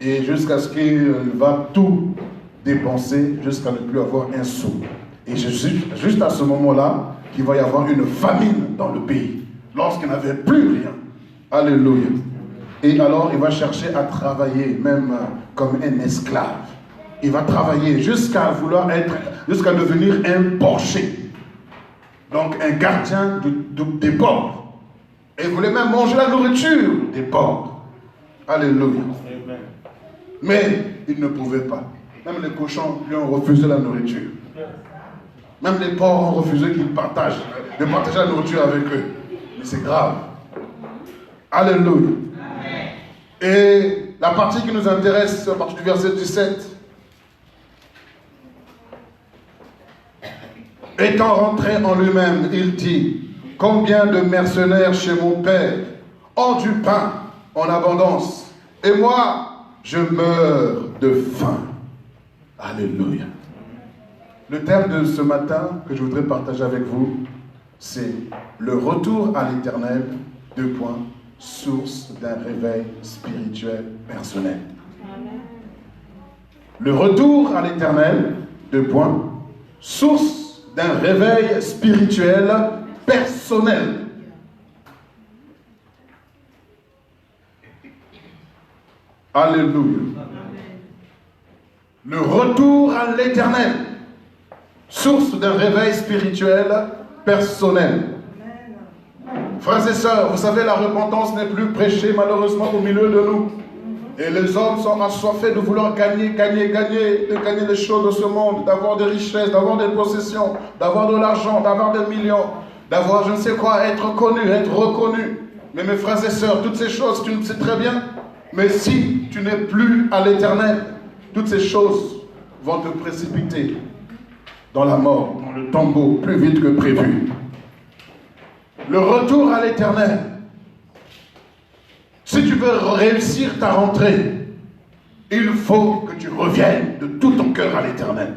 Et jusqu'à ce qu'il va tout dépenser, jusqu'à ne plus avoir un sou. Et juste à ce moment-là, qu'il va y avoir une famine dans le pays, lorsqu'il n'avait plus rien. Alléluia. Et alors, il va chercher à travailler, même comme un esclave. Il va travailler jusqu'à devenir un porcher. Donc, un gardien des porcs. Et il voulait même manger la nourriture des porcs. Alléluia. Mais il ne pouvait pas. Même les cochons lui ont refusé la nourriture. Même les porcs ont refusé de partager la nourriture avec eux. Mais c'est grave. Alléluia. Et la partie qui nous intéresse, c'est à partir du verset 17. Étant rentré en lui-même, il dit, combien de mercenaires chez mon père ont du pain en abondance, et moi, je meurs de faim. Alléluia. Le thème de ce matin que je voudrais partager avec vous, c'est le retour à l'éternel, 2 points, source d'un réveil spirituel personnel. Le retour à l'éternel, 2 points, source d'un réveil spirituel personnel. Alléluia. Le retour à l'éternel, source d'un réveil spirituel personnel. Frères et sœurs, vous savez, la repentance n'est plus prêchée malheureusement au milieu de nous. Et les hommes sont assoiffés de vouloir gagner les choses de ce monde, d'avoir des richesses, d'avoir des possessions, d'avoir de l'argent, d'avoir des millions, d'avoir je ne sais quoi, être connu, être reconnu. Mais mes frères et sœurs, toutes ces choses, tu le sais très bien, mais si tu n'es plus à l'éternel, toutes ces choses vont te précipiter dans la mort, dans le tombeau, plus vite que prévu. Le retour à l'éternel. Si tu veux réussir ta rentrée, il faut que tu reviennes de tout ton cœur à l'éternel.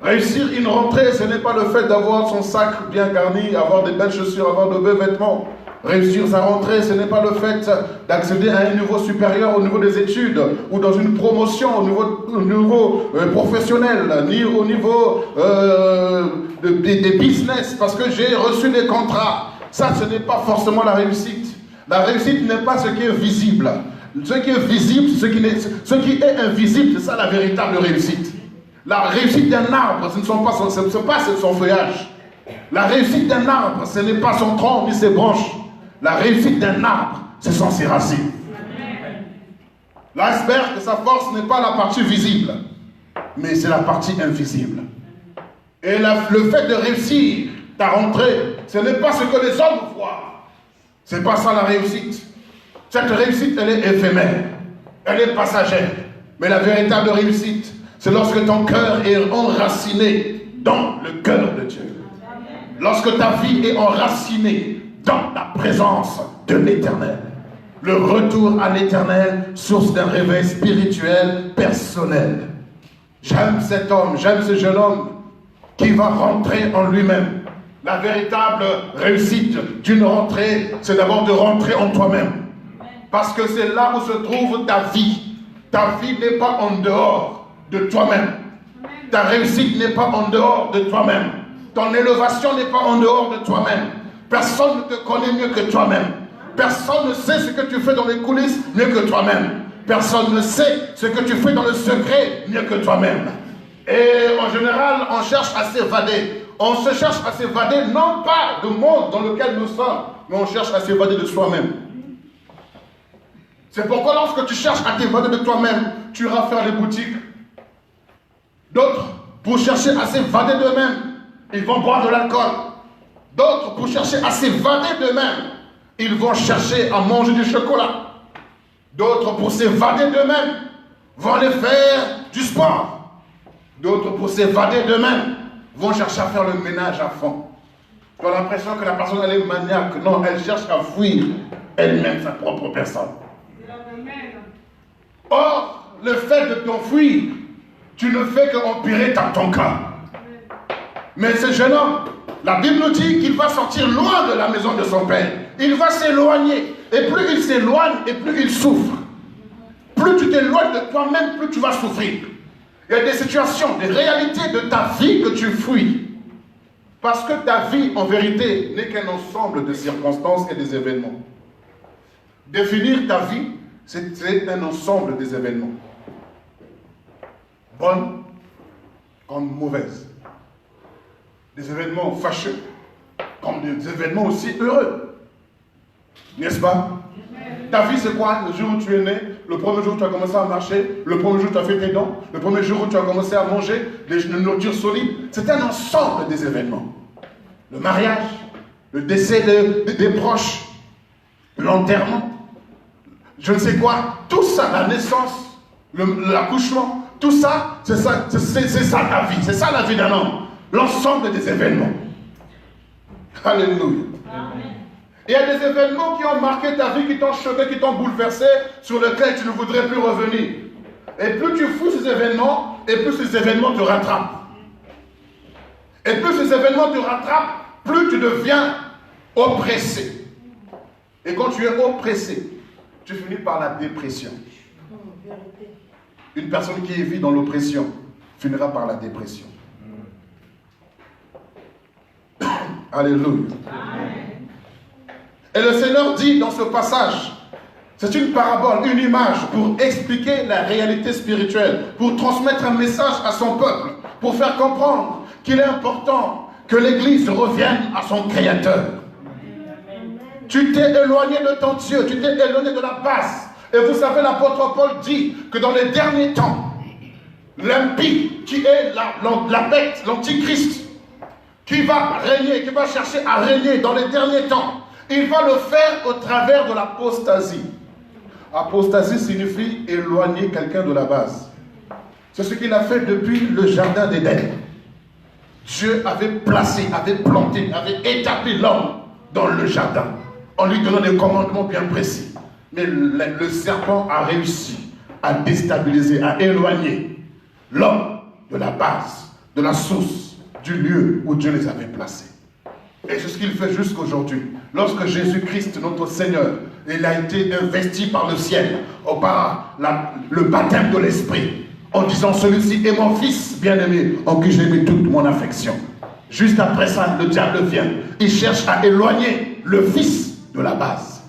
Réussir une rentrée, ce n'est pas le fait d'avoir son sac bien garni, avoir des belles chaussures, avoir de beaux vêtements. Réussir sa rentrée, ce n'est pas le fait d'accéder à un niveau supérieur au niveau des études, ou dans une promotion au niveau professionnel, ni au niveau des business, parce que j'ai reçu des contrats. Ça, ce n'est pas forcément la réussite. La réussite n'est pas ce qui est visible. Ce qui est visible, ce qui est invisible, c'est ça la véritable réussite. La réussite d'un arbre, ce n'est pas son feuillage. La réussite d'un arbre, ce n'est pas son tronc ni ses branches. La réussite d'un arbre, ce sont ses racines. L'iceberg, sa force n'est pas la partie visible, mais c'est la partie invisible. Et le fait de réussir ta rentrée, ce n'est pas ce que les hommes voient. C'est pas ça la réussite. Cette réussite, elle est éphémère. Elle est passagère. Mais la véritable réussite, c'est lorsque ton cœur est enraciné dans le cœur de Dieu. Lorsque ta vie est enracinée dans la présence de l'Éternel. Le retour à l'Éternel, source d'un réveil spirituel personnel. J'aime cet homme, j'aime ce jeune homme qui va rentrer en lui-même. La véritable réussite d'une rentrée, c'est d'abord de rentrer en toi-même. Parce que c'est là où se trouve ta vie. Ta vie n'est pas en dehors de toi-même. Ta réussite n'est pas en dehors de toi-même. Ton élévation n'est pas en dehors de toi-même. Personne ne te connaît mieux que toi-même. Personne ne sait ce que tu fais dans les coulisses mieux que toi-même. Personne ne sait ce que tu fais dans le secret mieux que toi-même. Et en général, on cherche à s'évader. On se cherche à s'évader, non pas du monde dans lequel nous sommes, mais on cherche à s'évader de soi-même. C'est pourquoi lorsque tu cherches à t'évader de toi-même, tu iras faire les boutiques. D'autres, pour chercher à s'évader d'eux-mêmes, ils vont boire de l'alcool. D'autres, pour chercher à s'évader d'eux-mêmes, ils vont chercher à manger du chocolat. D'autres, pour s'évader d'eux-mêmes, vont aller faire du sport. D'autres, pour s'évader d'eux-mêmes, vont chercher à faire le ménage à fond. Tu as l'impression que la personne elle est maniaque. Non, elle cherche à fuir elle-même sa propre personne. Or, le fait de t'enfuir, tu ne fais qu'empirer ton cas. Mais ce jeune homme, la Bible nous dit qu'il va sortir loin de la maison de son père. Il va s'éloigner. Et plus il s'éloigne, et plus il souffre. Plus tu t'éloignes de toi-même, plus tu vas souffrir. Il y a des situations, des réalités de ta vie que tu fuis. Parce que ta vie, en vérité, n'est qu'un ensemble de circonstances et des événements. Définir ta vie, c'est un ensemble des événements. Bonnes comme mauvaises. Des événements fâcheux, comme des événements aussi heureux. N'est-ce pas? Ta vie, c'est quoi? Le jour où tu es né, le premier jour où tu as commencé à marcher, le premier jour où tu as fait tes dents, le premier jour où tu as commencé à manger des nourritures solides. C'est un ensemble des événements. Le mariage, le décès des proches, l'enterrement, je ne sais quoi, tout ça, la naissance, l'accouchement, tout ça, c'est ça ta vie, c'est ça la vie d'un homme. L'ensemble des événements. Alléluia. Amen. Il y a des événements qui ont marqué ta vie, qui t'ont choqué, qui t'ont bouleversé, sur lesquels tu ne voudrais plus revenir. Et plus tu fous ces événements, et plus ces événements te rattrapent. Et plus ces événements te rattrapent, plus tu deviens oppressé. Et quand tu es oppressé, tu finis par la dépression. Une personne qui vit dans l'oppression finira par la dépression. Alléluia. Amen. Et le Seigneur dit dans ce passage, C'est une parabole, une image pour expliquer la réalité spirituelle, pour transmettre un message à son peuple, pour faire comprendre qu'il est important que l'Église revienne à son Créateur. Tu t'es éloigné de ton Dieu, tu t'es éloigné de la base. Et vous savez, l'apôtre Paul dit que dans les derniers temps, l'impie, qui est la bête, l'antichrist, qui va régner, qui va chercher à régner dans les derniers temps, il va le faire au travers de l'apostasie. Apostasie signifie éloigner quelqu'un de la base. C'est ce qu'il a fait depuis le jardin d'Éden. Dieu avait placé, avait planté, avait établi l'homme dans le jardin, en lui donnant des commandements bien précis. Mais le serpent a réussi à déstabiliser, à éloigner l'homme de la base, de la source, du lieu où Dieu les avait placés. Et c'est ce qu'il fait jusqu'aujourd'hui. Lorsque Jésus-Christ, notre Seigneur, il a été investi par le ciel, par le baptême de l'Esprit, en disant, celui-ci est mon fils bien-aimé, en qui j'ai mis toute mon affection. Juste après ça, le diable vient. Il cherche à éloigner le fils de la base.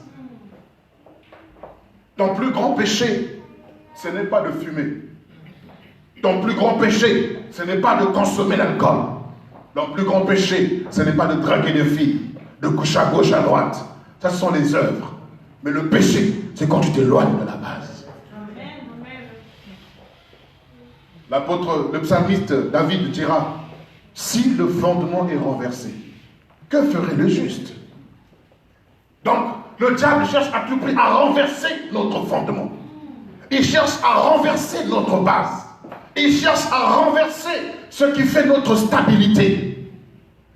Ton plus grand péché, ce n'est pas de fumer. Ton plus grand péché, ce n'est pas de consommer l'alcool. Ton plus grand péché, ce n'est pas de draguer des filles, de coucher à gauche, à droite. Ça, ce sont les œuvres. Mais le péché, c'est quand tu t'éloignes de la base. L'apôtre, le psalmiste David dira, si le fondement est renversé, que ferait le juste? Donc, le diable cherche à tout prix à renverser notre fondement. Il cherche à renverser notre base. Il cherche à renverser ce qui fait notre stabilité.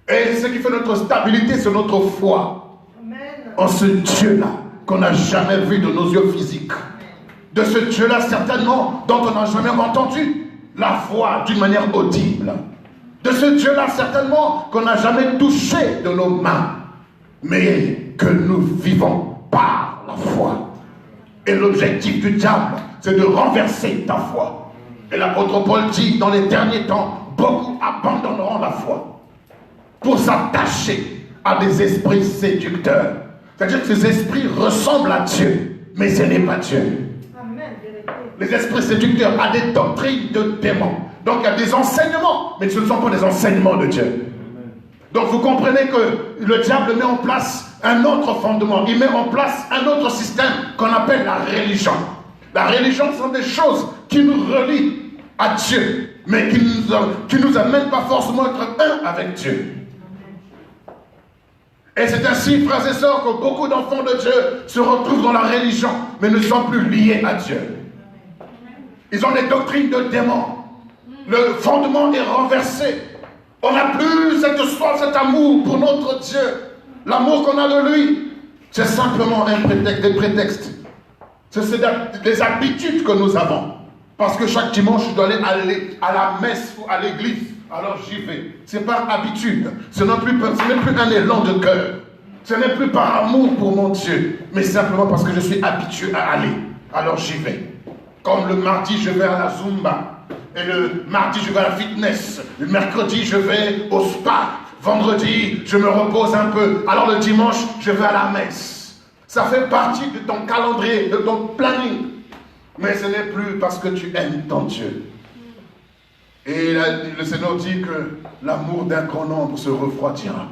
Et ce qui fait notre stabilité, c'est notre foi. Amen. En ce Dieu-là, qu'on n'a jamais vu de nos yeux physiques. De ce Dieu-là, certainement, dont on n'a jamais entendu la voix d'une manière audible. De ce Dieu-là, certainement, qu'on n'a jamais touché de nos mains. Mais que nous vivons par la foi. Et l'objectif du diable, c'est de renverser ta foi. Et l'apôtre Paul dit, dans les derniers temps, beaucoup abandonneront la foi pour s'attacher à des esprits séducteurs. C'est-à-dire que ces esprits ressemblent à Dieu, mais ce n'est pas Dieu. Amen. Les esprits séducteurs ont des doctrines de démons. Donc il y a des enseignements, mais ce ne sont pas des enseignements de Dieu. Donc vous comprenez que le diable met en place un autre fondement. Il met en place un autre système qu'on appelle la religion. La religion sont des choses qui nous relient à Dieu, mais qui nous amènent pas forcément à être un avec Dieu. Et c'est ainsi, frères et sœurs, que beaucoup d'enfants de Dieu se retrouvent dans la religion, mais ne sont plus liés à Dieu. Ils ont des doctrines de démons. Le fondement est renversé. On n'a plus cette soif, cet amour pour notre Dieu. L'amour qu'on a de lui, c'est simplement un prétexte, des prétextes. C'est des habitudes que nous avons. Parce que chaque dimanche, je dois aller à la messe ou à l'église. Alors j'y vais. C'est par habitude. Ce n'est plus un élan de cœur. Ce n'est plus par amour pour mon Dieu. Mais simplement parce que je suis habitué à aller. Alors j'y vais. Comme le mardi, je vais à la Zumba. Et le mardi, je vais à la fitness. Le mercredi, je vais au spa. Vendredi, je me repose un peu. Alors le dimanche, je vais à la messe. Ça fait partie de ton calendrier, de ton planning. Mais ce n'est plus parce que tu aimes ton Dieu. Et le Seigneur dit que l'amour d'un grand nombre se refroidira.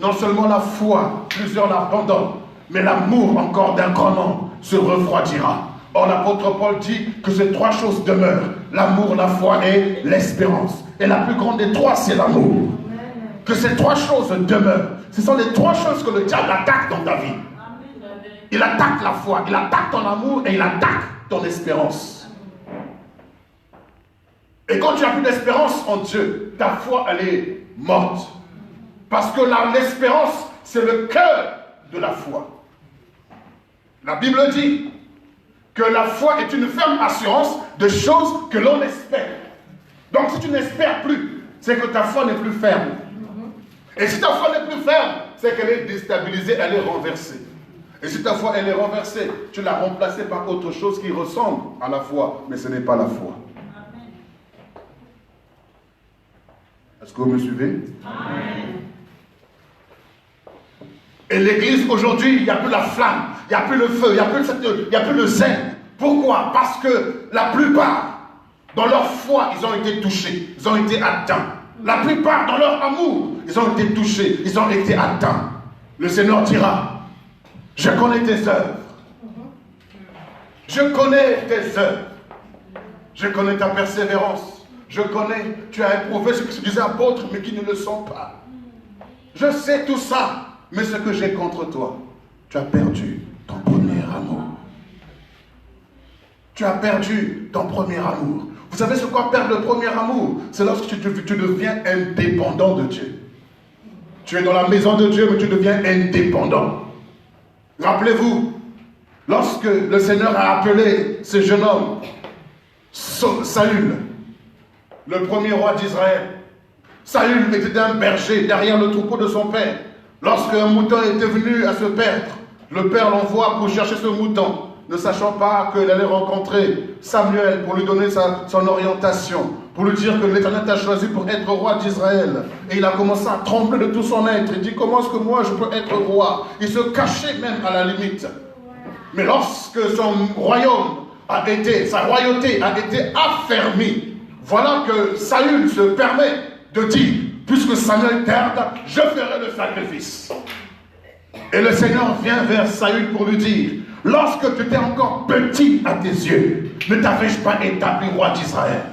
Non seulement la foi, plusieurs l'abandonnent, mais l'amour encore d'un grand nombre se refroidira. Or l'apôtre Paul dit que ces trois choses demeurent. L'amour, la foi et l'espérance. Et la plus grande des trois, c'est l'amour. Que ces trois choses demeurent. Ce sont les trois choses que le diable attaque dans ta vie. Il attaque la foi, il attaque ton amour et il attaque ton espérance. Et quand tu n'as plus d'espérance en Dieu, ta foi, elle est morte. Parce que l'espérance, c'est le cœur de la foi. La Bible dit que la foi est une ferme assurance de choses que l'on espère. Donc si tu n'espères plus, c'est que ta foi n'est plus ferme. Et si ta foi n'est plus ferme, c'est qu'elle est déstabilisée, elle est renversée. Et si ta foi elle est renversée, tu l'as remplacée par autre chose qui ressemble à la foi, mais ce n'est pas la foi. Est-ce que vous me suivez? Amen. Et l'église aujourd'hui, il n'y a plus la flamme, il n'y a plus le feu, il n'y a plus le zèle. Pourquoi? Parce que la plupart, dans leur foi, ils ont été touchés, ils ont été atteints. La plupart, dans leur amour, ils ont été touchés, ils ont été atteints. Le Seigneur dira, je connais tes œuvres. Je connais tes œuvres. Je connais ta persévérance. Je connais, tu as éprouvé ce que se disaient apôtres, mais qui ne le sont pas. Je sais tout ça, mais ce que j'ai contre toi, tu as perdu ton premier amour. Tu as perdu ton premier amour. Vous savez ce qu'est perdre le premier amour? C'est lorsque tu deviens indépendant de Dieu. Tu es dans la maison de Dieu, mais tu deviens indépendant. Rappelez-vous, lorsque le Seigneur a appelé ce jeune homme, Saül, le premier roi d'Israël. Saül était un berger derrière le troupeau de son père. Lorsqu'un mouton était venu à se perdre, le père l'envoie pour chercher ce mouton, ne sachant pas qu'il allait rencontrer Samuel pour lui donner son orientation, pour lui dire que l'Éternel t'a choisi pour être roi d'Israël. Et il a commencé à trembler de tout son être. Il dit, comment est-ce que moi je peux être roi? Il se cachait même à la limite. Mais lorsque son royaume sa royauté a été affermie, voilà que Saül se permet de dire, puisque Samuel tarde, je ferai le sacrifice. Et le Seigneur vient vers Saül pour lui dire, lorsque tu étais encore petit à tes yeux, ne t'avais-je pas établi roi d'Israël?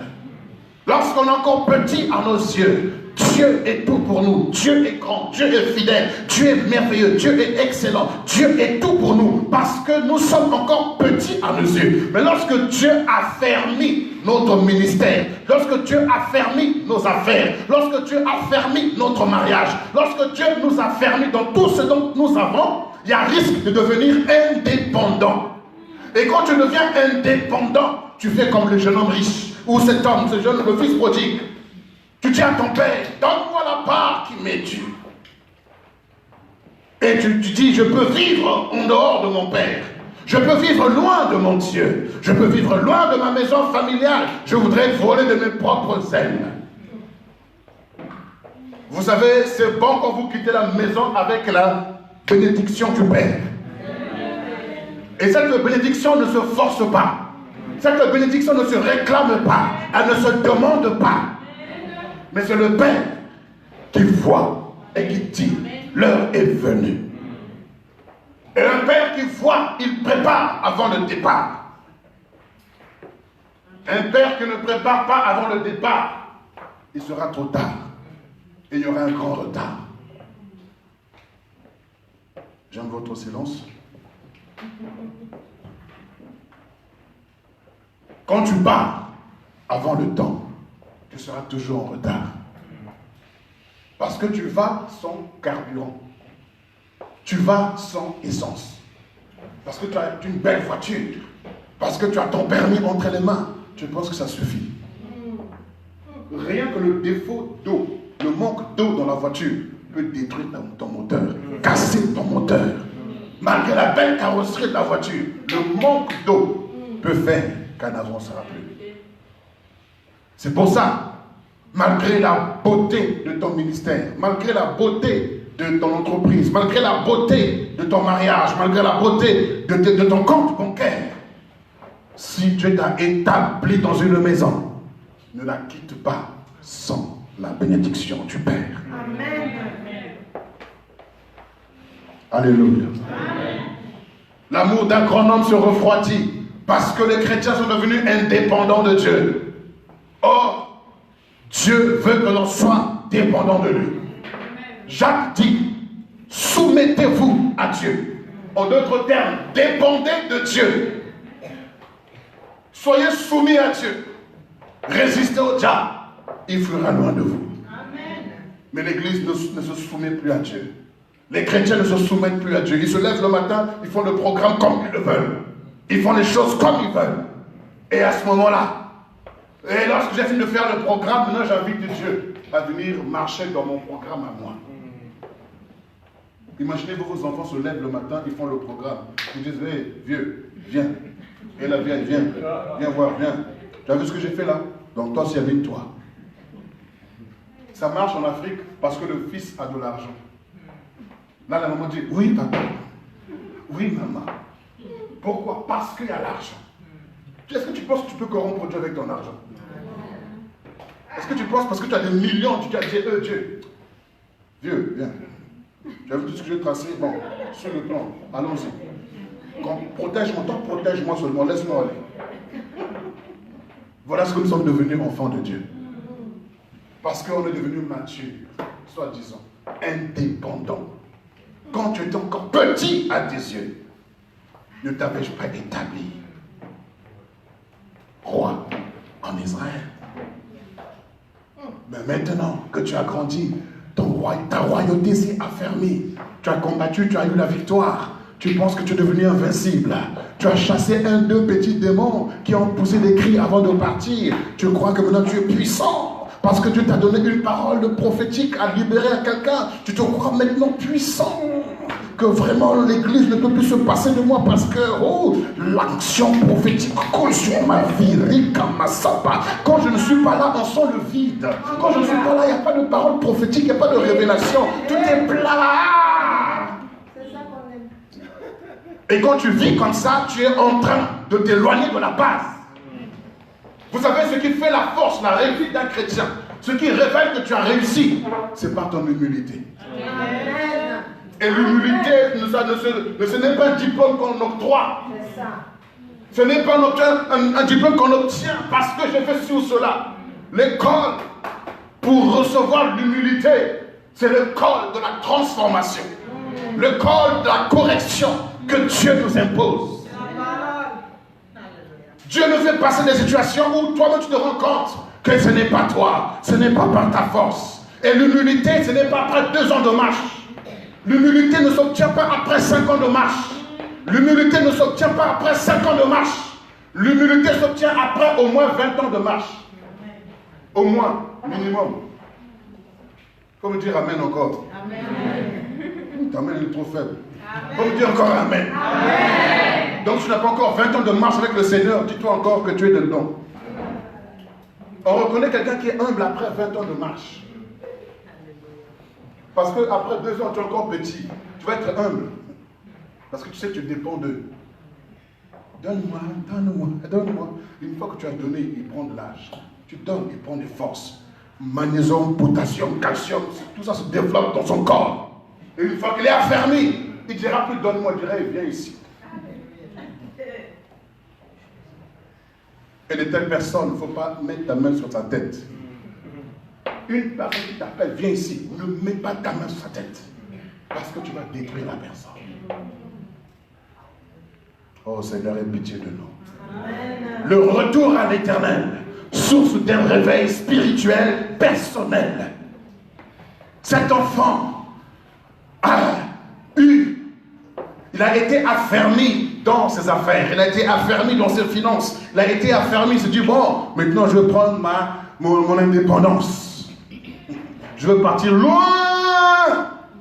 Lorsqu'on est encore petit à nos yeux, Dieu est tout pour nous. Dieu est grand, Dieu est fidèle, Dieu est merveilleux, Dieu est excellent. Dieu est tout pour nous parce que nous sommes encore petits à nos yeux. Mais lorsque Dieu a fermé notre ministère, lorsque Dieu a fermé nos affaires, lorsque Dieu a fermé notre mariage, lorsque Dieu nous a fermé dans tout ce dont nous avons, il y a risque de devenir indépendant. Et quand tu deviens indépendant, tu fais comme le jeune homme riche, ou cet homme, ce jeune, le fils prodigue. Tu dis à ton père, donne-moi la part qui m'est due. Et tu dis, je peux vivre en dehors de mon père. Je peux vivre loin de mon Dieu. Je peux vivre loin de ma maison familiale. Je voudrais voler de mes propres ailes. Vous savez, c'est bon quand vous quittez la maison avec la bénédiction du Père. Et cette bénédiction ne se force pas. Cette bénédiction ne se réclame pas. Elle ne se demande pas. Mais c'est le Père qui voit et qui dit, l'heure est venue. Et un Père qui voit, il prépare avant le départ. Un Père qui ne prépare pas avant le départ, il sera trop tard. Et il y aura un grand retard. J'aime votre silence. Quand tu pars avant le temps, tu seras toujours en retard. Parce que tu vas sans carburant. Tu vas sans essence. Parce que tu as une belle voiture. Parce que tu as ton permis entre les mains. Tu penses que ça suffit. Rien que le défaut d'eau, le manque d'eau dans la voiture peut détruire ton moteur, casser ton moteur. Malgré la belle carrosserie de la voiture, le manque d'eau peut faire qu'elle n'avancera plus. C'est pour ça, malgré la beauté de ton ministère, malgré la beauté de ton entreprise, malgré la beauté de ton mariage, malgré la beauté de ton compte bancaire, si Dieu t'a établi dans une maison, ne la quitte pas sans la bénédiction du Père. Amen. Alléluia. Amen. L'amour d'un grand homme se refroidit parce que les chrétiens sont devenus indépendants de Dieu. Or, Dieu veut que l'on soit dépendant de lui. Jacques dit, soumettez-vous à Dieu. En d'autres termes, dépendez de Dieu. Soyez soumis à Dieu. Résistez au diable. Il fuira loin de vous. Amen. Mais l'Église ne se soumet plus à Dieu. Les chrétiens ne se soumettent plus à Dieu. Ils se lèvent le matin, ils font le programme comme ils le veulent. Ils font les choses comme ils veulent. Et à ce moment-là, et lorsque j'ai fini de faire le programme, maintenant j'invite Dieu à venir marcher dans mon programme à moi. Imaginez-vous, vos enfants se lèvent le matin, ils font le programme. Ils disent, hé, vieux, viens. Et là, viens, viens voir, viens. Tu as vu ce que j'ai fait là? Donc toi, servis-toi. Ça marche en Afrique parce que le fils a de l'argent. Là, la maman dit, oui, papa. Oui, maman. Pourquoi? Parce qu'il y a l'argent. Est-ce que tu penses que tu peux corrompre Dieu avec ton argent? Est-ce que tu penses parce que tu as des millions, tu as dit, Dieu, Dieu, viens. Tu as vu tout ce que j'ai tracé? Bon, sur le plan, allons-y. Protège-moi, toi, protège-moi seulement, laisse-moi aller. Voilà ce que nous sommes devenus enfants de Dieu. Parce qu'on est devenus matures, soi-disant, indépendants. Quand tu étais encore petit à tes yeux, ne t'avais-je pas établi roi en Israël? Mais maintenant que tu as grandi, ta royauté s'est affermie. Tu as combattu, tu as eu la victoire. Tu penses que tu es devenu invincible. Tu as chassé un, deux petits démons qui ont poussé des cris avant de partir. Tu crois que maintenant tu es puissant parce que Dieu t'a donné une parole prophétique à libérer à quelqu'un. Tu te crois maintenant puissant. Que vraiment l'église ne peut plus se passer de moi parce que l'action prophétique coule sur ma vie. Quand je ne suis pas là, on sent le vide. Quand je ne suis pas là, il n'y a pas de parole prophétique, il n'y a pas de révélation. Tout est plat. Et quand tu vis comme ça, tu es en train de t'éloigner de la base. Vous savez ce qui fait la force, la réussite d'un chrétien, ce qui révèle que tu as réussi, c'est par ton humilité. Et l'humilité, ce n'est pas un diplôme qu'on octroie. Ce n'est pas un diplôme qu'on obtient parce que j'ai fait ci ou cela. L'école, pour recevoir l'humilité, c'est l'école de la transformation. L'école de la correction que Dieu nous impose. Dieu nous fait passer des situations où toi-même tu te rends compte que ce n'est pas toi, ce n'est pas par ta force. Et l'humilité, ce n'est pas après 2 ans de marche. L'humilité ne s'obtient pas après 5 ans de marche. L'humilité ne s'obtient pas après 5 ans de marche. L'humilité s'obtient après au moins 20 ans de marche. Au moins, minimum. Il faut me dire amen encore. Amen. Ta main est trop faible. Il faut me dire encore amen. Amen. Donc tu n'as pas encore 20 ans de marche avec le Seigneur. Dis-toi encore que tu es dedans. On reconnaît quelqu'un qui est humble après 20 ans de marche. Parce qu'après 2 ans, tu es encore petit. Tu vas être humble. Parce que tu sais que tu dépends d'eux. Donne-moi, donne-moi, donne-moi. Une fois que tu as donné, il prend de l'âge. Tu donnes, il prend des forces. Magnésium, potassium, calcium, tout ça se développe dans son corps. Et une fois qu'il est affermi, il dira plus donne-moi, il dira viens ici. Et de telles personnes, il ne faut pas mettre ta main sur sa tête. Une personne qui t'appelle, viens ici, ne mets pas ta main sur sa tête. Parce que tu vas détruire la personne. Oh Seigneur, aie pitié de nous. Amen. Le retour à l'éternel, source d'un réveil spirituel personnel. Cet enfant il a été affermi dans ses affaires, il a été affermi dans ses finances, il a été affermi, il s'est dit bon, maintenant je vais prendre mon indépendance. Je veux partir loin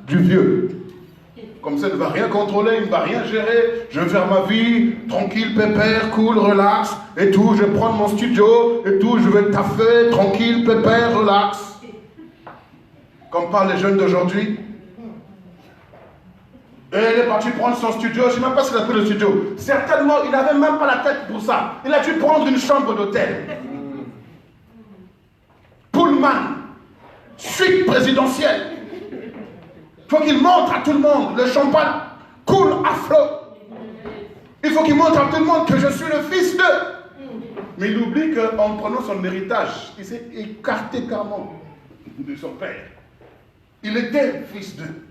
du vieux. Comme ça, il ne va rien contrôler, il ne va rien gérer. Je vais faire ma vie, tranquille, pépère, cool, relax, et tout. Je vais prendre mon studio, et tout. Je vais taffer, tranquille, pépère, relax. Comme parlent les jeunes d'aujourd'hui. Et il est parti prendre son studio. Je ne sais même pas s'il a pris le studio. Certainement, il n'avait même pas la tête pour ça. Il a dû prendre une chambre d'hôtel. Pullman. Suite présidentielle. Il faut qu'il montre à tout le monde, le champagne coule à flot. Il faut qu'il montre à tout le monde que je suis le fils d'eux. Mais il oublie qu'en prenant son héritage, il s'est écarté carrément de son père. Il était fils d'eux.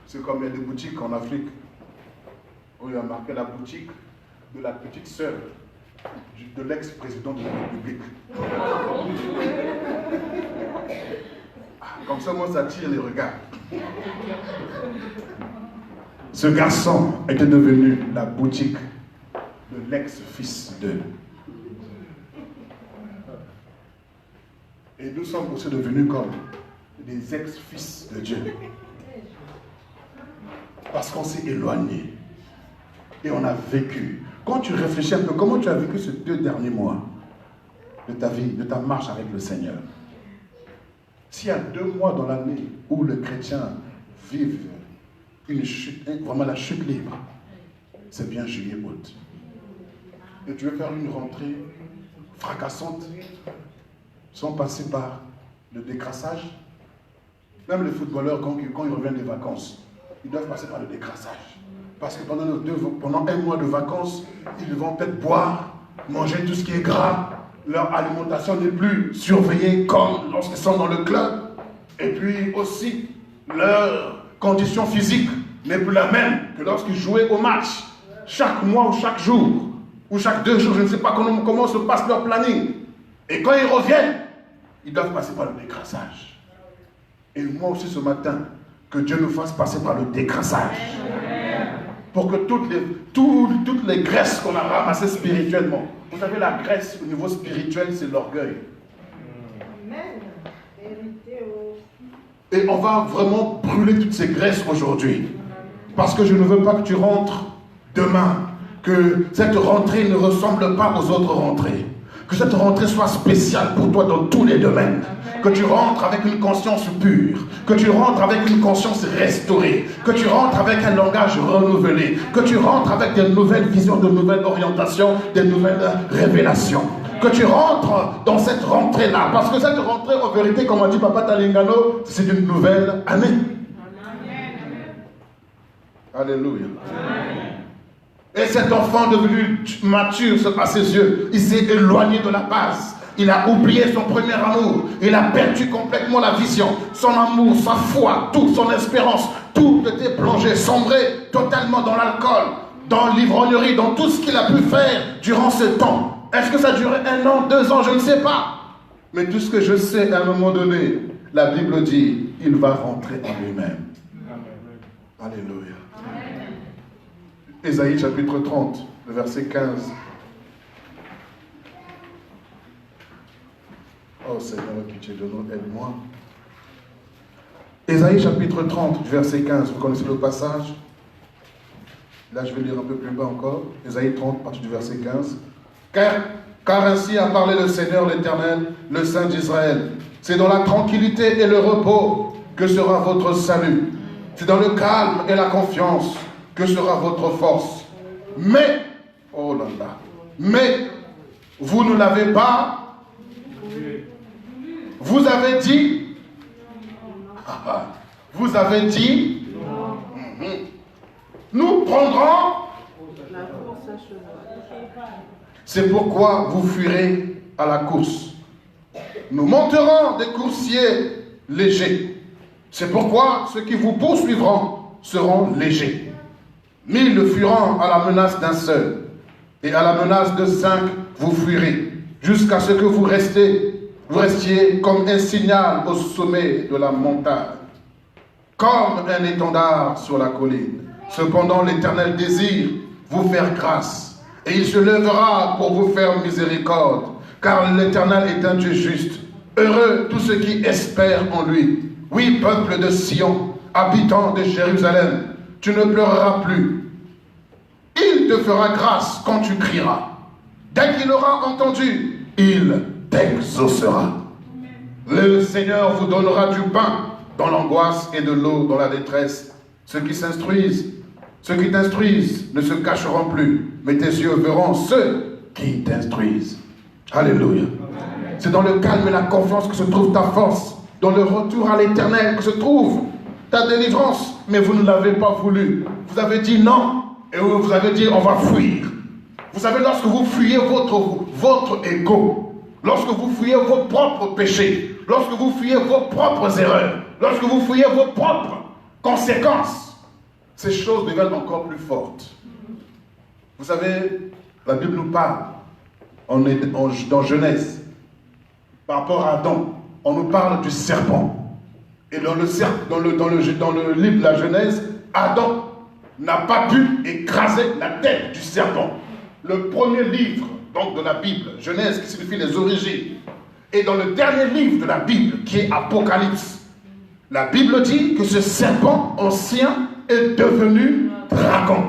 C'est comme il y a des boutiques en Afrique où il y a marqué la boutique de la petite sœur de l'ex-président de la République. Comme ça, moi, ça attire les regards. Ce garçon était devenu la boutique de l'ex-fils d'eux. Et nous sommes aussi devenus comme des ex-fils de Dieu. Parce qu'on s'est éloigné. Et on a vécu. Quand tu réfléchis un peu, comment tu as vécu ces 2 derniers mois de ta vie, de ta marche avec le Seigneur? S'il y a 2 mois dans l'année où les chrétiens vivent une chute, vraiment la chute libre, c'est bien juillet-août. Et tu veux faire une rentrée fracassante sans passer par le décrassage. Même les footballeurs, quand ils reviennent des vacances, ils doivent passer par le décrassage. Parce que pendant 1 mois de vacances, ils vont peut-être boire, manger tout ce qui est gras. Leur alimentation n'est plus surveillée comme lorsqu'ils sont dans le club. Et puis aussi, leur condition physique n'est plus la même que lorsqu'ils jouaient au match. Chaque mois ou chaque jour, ou chaque 2 jours, je ne sais pas comment se passe leur planning. Et quand ils reviennent, ils doivent passer par le décrassage. Et moi aussi ce matin, que Dieu nous fasse passer par le décrassage. Pour que toutes les graisses qu'on a ramassées spirituellement. Vous savez, la graisse au niveau spirituel, c'est l'orgueil. Et on va vraiment brûler toutes ces graisses aujourd'hui. Parce que je ne veux pas que tu rentres demain. Que cette rentrée ne ressemble pas aux autres rentrées. Que cette rentrée soit spéciale pour toi dans tous les domaines. Que tu rentres avec une conscience pure. Que tu rentres avec une conscience restaurée. Que tu rentres avec un langage renouvelé. Que tu rentres avec de nouvelles visions, de nouvelles orientations, de nouvelles révélations. Que tu rentres dans cette rentrée-là. Parce que cette rentrée, en vérité, comme a dit Papa Talingano, c'est une nouvelle année. Alléluia. Et cet enfant devenu mature à ses yeux, il s'est éloigné de la base. Il a oublié son premier amour. Il a perdu complètement la vision. Son amour, sa foi, toute son espérance, tout était plongé, sombré totalement dans l'alcool, dans l'ivrognerie, dans tout ce qu'il a pu faire durant ce temps. Est-ce que ça a duré 1 an, 2 ans, je ne sais pas. Mais tout ce que je sais, à un moment donné, la Bible dit, il va rentrer en lui-même. Alléluia. Ésaïe chapitre 30, le verset 15. Oh Seigneur, pitié de nous, aide-moi. Ésaïe chapitre 30, verset 15. Vous connaissez le passage? Là, je vais lire un peu plus bas encore. Ésaïe 30, partir du verset 15. Car ainsi a parlé le Seigneur l'Éternel, le Saint d'Israël. C'est dans la tranquillité et le repos que sera votre salut. C'est dans le calme et la confiance que sera votre force. Mais, oh là là, mais vous ne l'avez pas. Vous avez dit, vous avez dit, nous prendrons. C'est pourquoi vous fuirez à la course. Nous monterons des coursiers légers. C'est pourquoi ceux qui vous poursuivront seront légers. 1000 fuiront à la menace d'un seul, et à la menace de 5, vous fuirez, jusqu'à ce que vous restiez comme un signal au sommet de la montagne, comme un étendard sur la colline. Cependant, l'Éternel désire vous faire grâce, et il se lèvera pour vous faire miséricorde, car l'Éternel est un Dieu juste. Heureux tous ceux qui espèrent en lui. Oui, peuple de Sion, habitants de Jérusalem, tu ne pleureras plus. Il te fera grâce quand tu crieras. Dès qu'il aura entendu, il t'exaucera. Le Seigneur vous donnera du pain dans l'angoisse et de l'eau dans la détresse. Ceux qui t'instruisent ne se cacheront plus, mais tes yeux verront ceux qui t'instruisent. Alléluia. C'est dans le calme et la confiance que se trouve ta force, dans le retour à l'Éternel que se trouve ta délivrance. Mais vous ne l'avez pas voulu. Vous avez dit non, et vous avez dit on va fuir. Vous savez, lorsque vous fuyez votre ego, lorsque vous fuyez vos propres péchés, lorsque vous fuyez vos propres erreurs, lorsque vous fuyez vos propres conséquences, ces choses deviennent encore plus fortes. Vous savez, la Bible nous parle, dans Genèse, par rapport à Adam, on nous parle du serpent. Et dans le livre de la Genèse, Adam n'a pas pu écraser la tête du serpent. Le premier livre donc, de la Bible, Genèse qui signifie les origines, et dans le dernier livre de la Bible qui est Apocalypse, la Bible dit que ce serpent ancien est devenu dragon.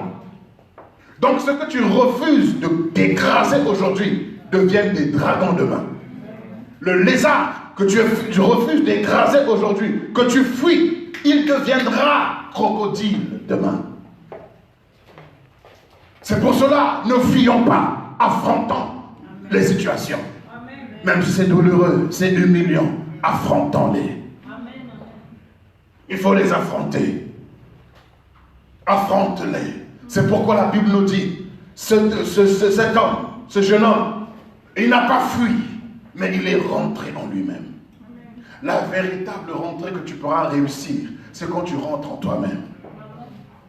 Donc ce que tu refuses d'écraser aujourd'hui deviennent des dragons demain. Le lézard que tu refuses d'écraser aujourd'hui, que tu fuis, il deviendra crocodile demain. C'est pour cela, ne fuyons pas, affrontons les situations. Même si c'est douloureux, c'est humiliant, affrontons-les. Il faut les affronter. Affronte-les. C'est pourquoi la Bible nous dit, cet homme, ce jeune homme, il n'a pas fui, mais il est rentré en lui-même. La véritable rentrée que tu pourras réussir, c'est quand tu rentres en toi-même.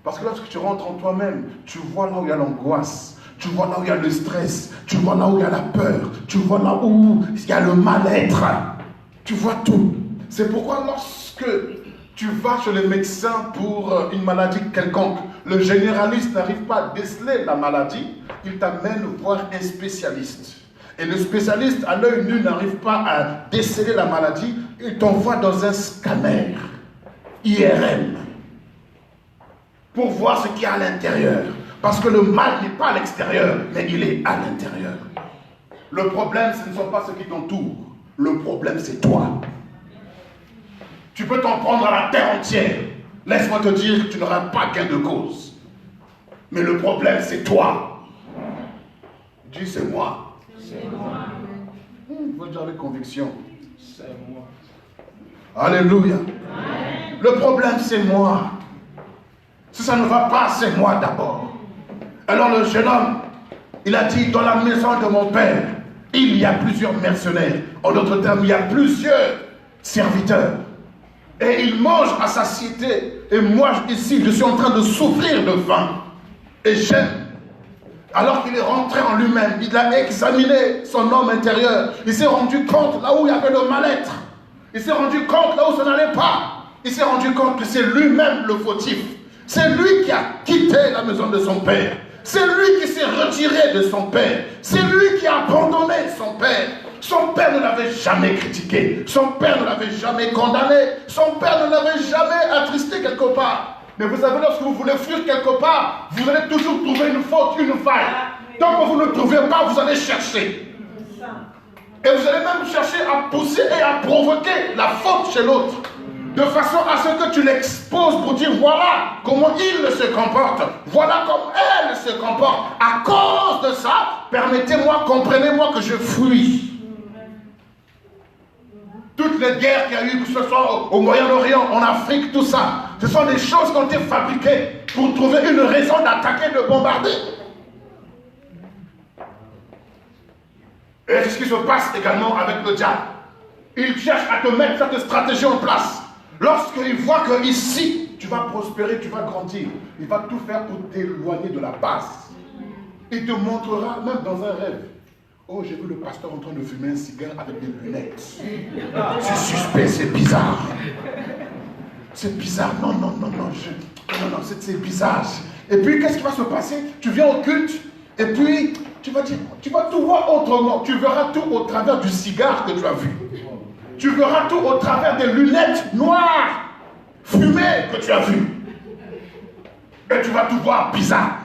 Parce que lorsque tu rentres en toi-même, tu vois là où il y a l'angoisse, tu vois là où il y a le stress, tu vois là où il y a la peur, tu vois là où il y a le mal-être. Tu vois tout. C'est pourquoi lorsque tu vas chez le médecin pour une maladie quelconque, le généraliste n'arrive pas à déceler la maladie, il t'amène voir un spécialiste. Et le spécialiste, à l'œil nu, n'arrive pas à déceler la maladie, il t'envoie dans un scanner IRM pour voir ce qu'il y a à l'intérieur. Parce que le mal n'est pas à l'extérieur, mais il est à l'intérieur. Le problème, ce ne sont pas ceux qui t'entourent. Le problème, c'est toi. Tu peux t'en prendre à la terre entière. Laisse-moi te dire que tu n'auras pas gain de cause. Mais le problème, c'est toi. Dis, c'est moi. C'est moi. Faut dire avec conviction. C'est moi. Alléluia. Le problème, c'est moi. Si ça ne va pas, c'est moi d'abord. Alors le jeune homme, il a dit, dans la maison de mon père, il y a plusieurs mercenaires. En d'autres termes, il y a plusieurs serviteurs. Et il mange à satiété. Et moi, ici, je suis en train de souffrir de faim. Et j'aime. Alors qu'il est rentré en lui-même, il a examiné son homme intérieur. Il s'est rendu compte là où il y avait le mal-être. Il s'est rendu compte là où ça n'allait pas. Il s'est rendu compte que c'est lui-même le fautif. C'est lui qui a quitté la maison de son père. C'est lui qui s'est retiré de son père. C'est lui qui a abandonné son père. Son père ne l'avait jamais critiqué. Son père ne l'avait jamais condamné. Son père ne l'avait jamais attristé quelque part. Mais vous savez, lorsque vous voulez fuir quelque part, vous allez toujours trouver une faute, une faille. Tant que vous ne trouvez pas, vous allez chercher. Et vous allez même chercher à pousser et à provoquer la faute chez l'autre. De façon à ce que tu l'exposes pour dire voilà comment il se comporte, voilà comment elle se comporte. À cause de ça, permettez-moi, comprenez-moi que je fuis. Toutes les guerres qu'il y a eu, que ce soit au Moyen-Orient, en Afrique, tout ça, ce sont des choses qui ont été fabriquées pour trouver une raison d'attaquer, de bombarder. Et c'est ce qui se passe également avec le diable. Il cherche à te mettre cette stratégie en place. Lorsqu'il voit que ici, tu vas prospérer, tu vas grandir, il va tout faire pour t'éloigner de la base. Il te montrera, même dans un rêve. Oh, j'ai vu le pasteur en train de fumer un cigare avec des lunettes. C'est suspect, c'est bizarre. C'est bizarre. Non, c'est bizarre. Et puis, qu'est-ce qui va se passer? Tu viens au culte, et puis, tu vas tout voir autrement. Tu verras tout au travers du cigare que tu as vu. Tu verras tout au travers des lunettes noires, fumées que tu as vues. Et tu vas tout voir bizarre.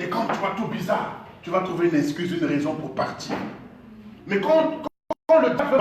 Et quand tu vois tout bizarre, tu vas trouver une excuse, une raison pour partir. Mais quand le diable veut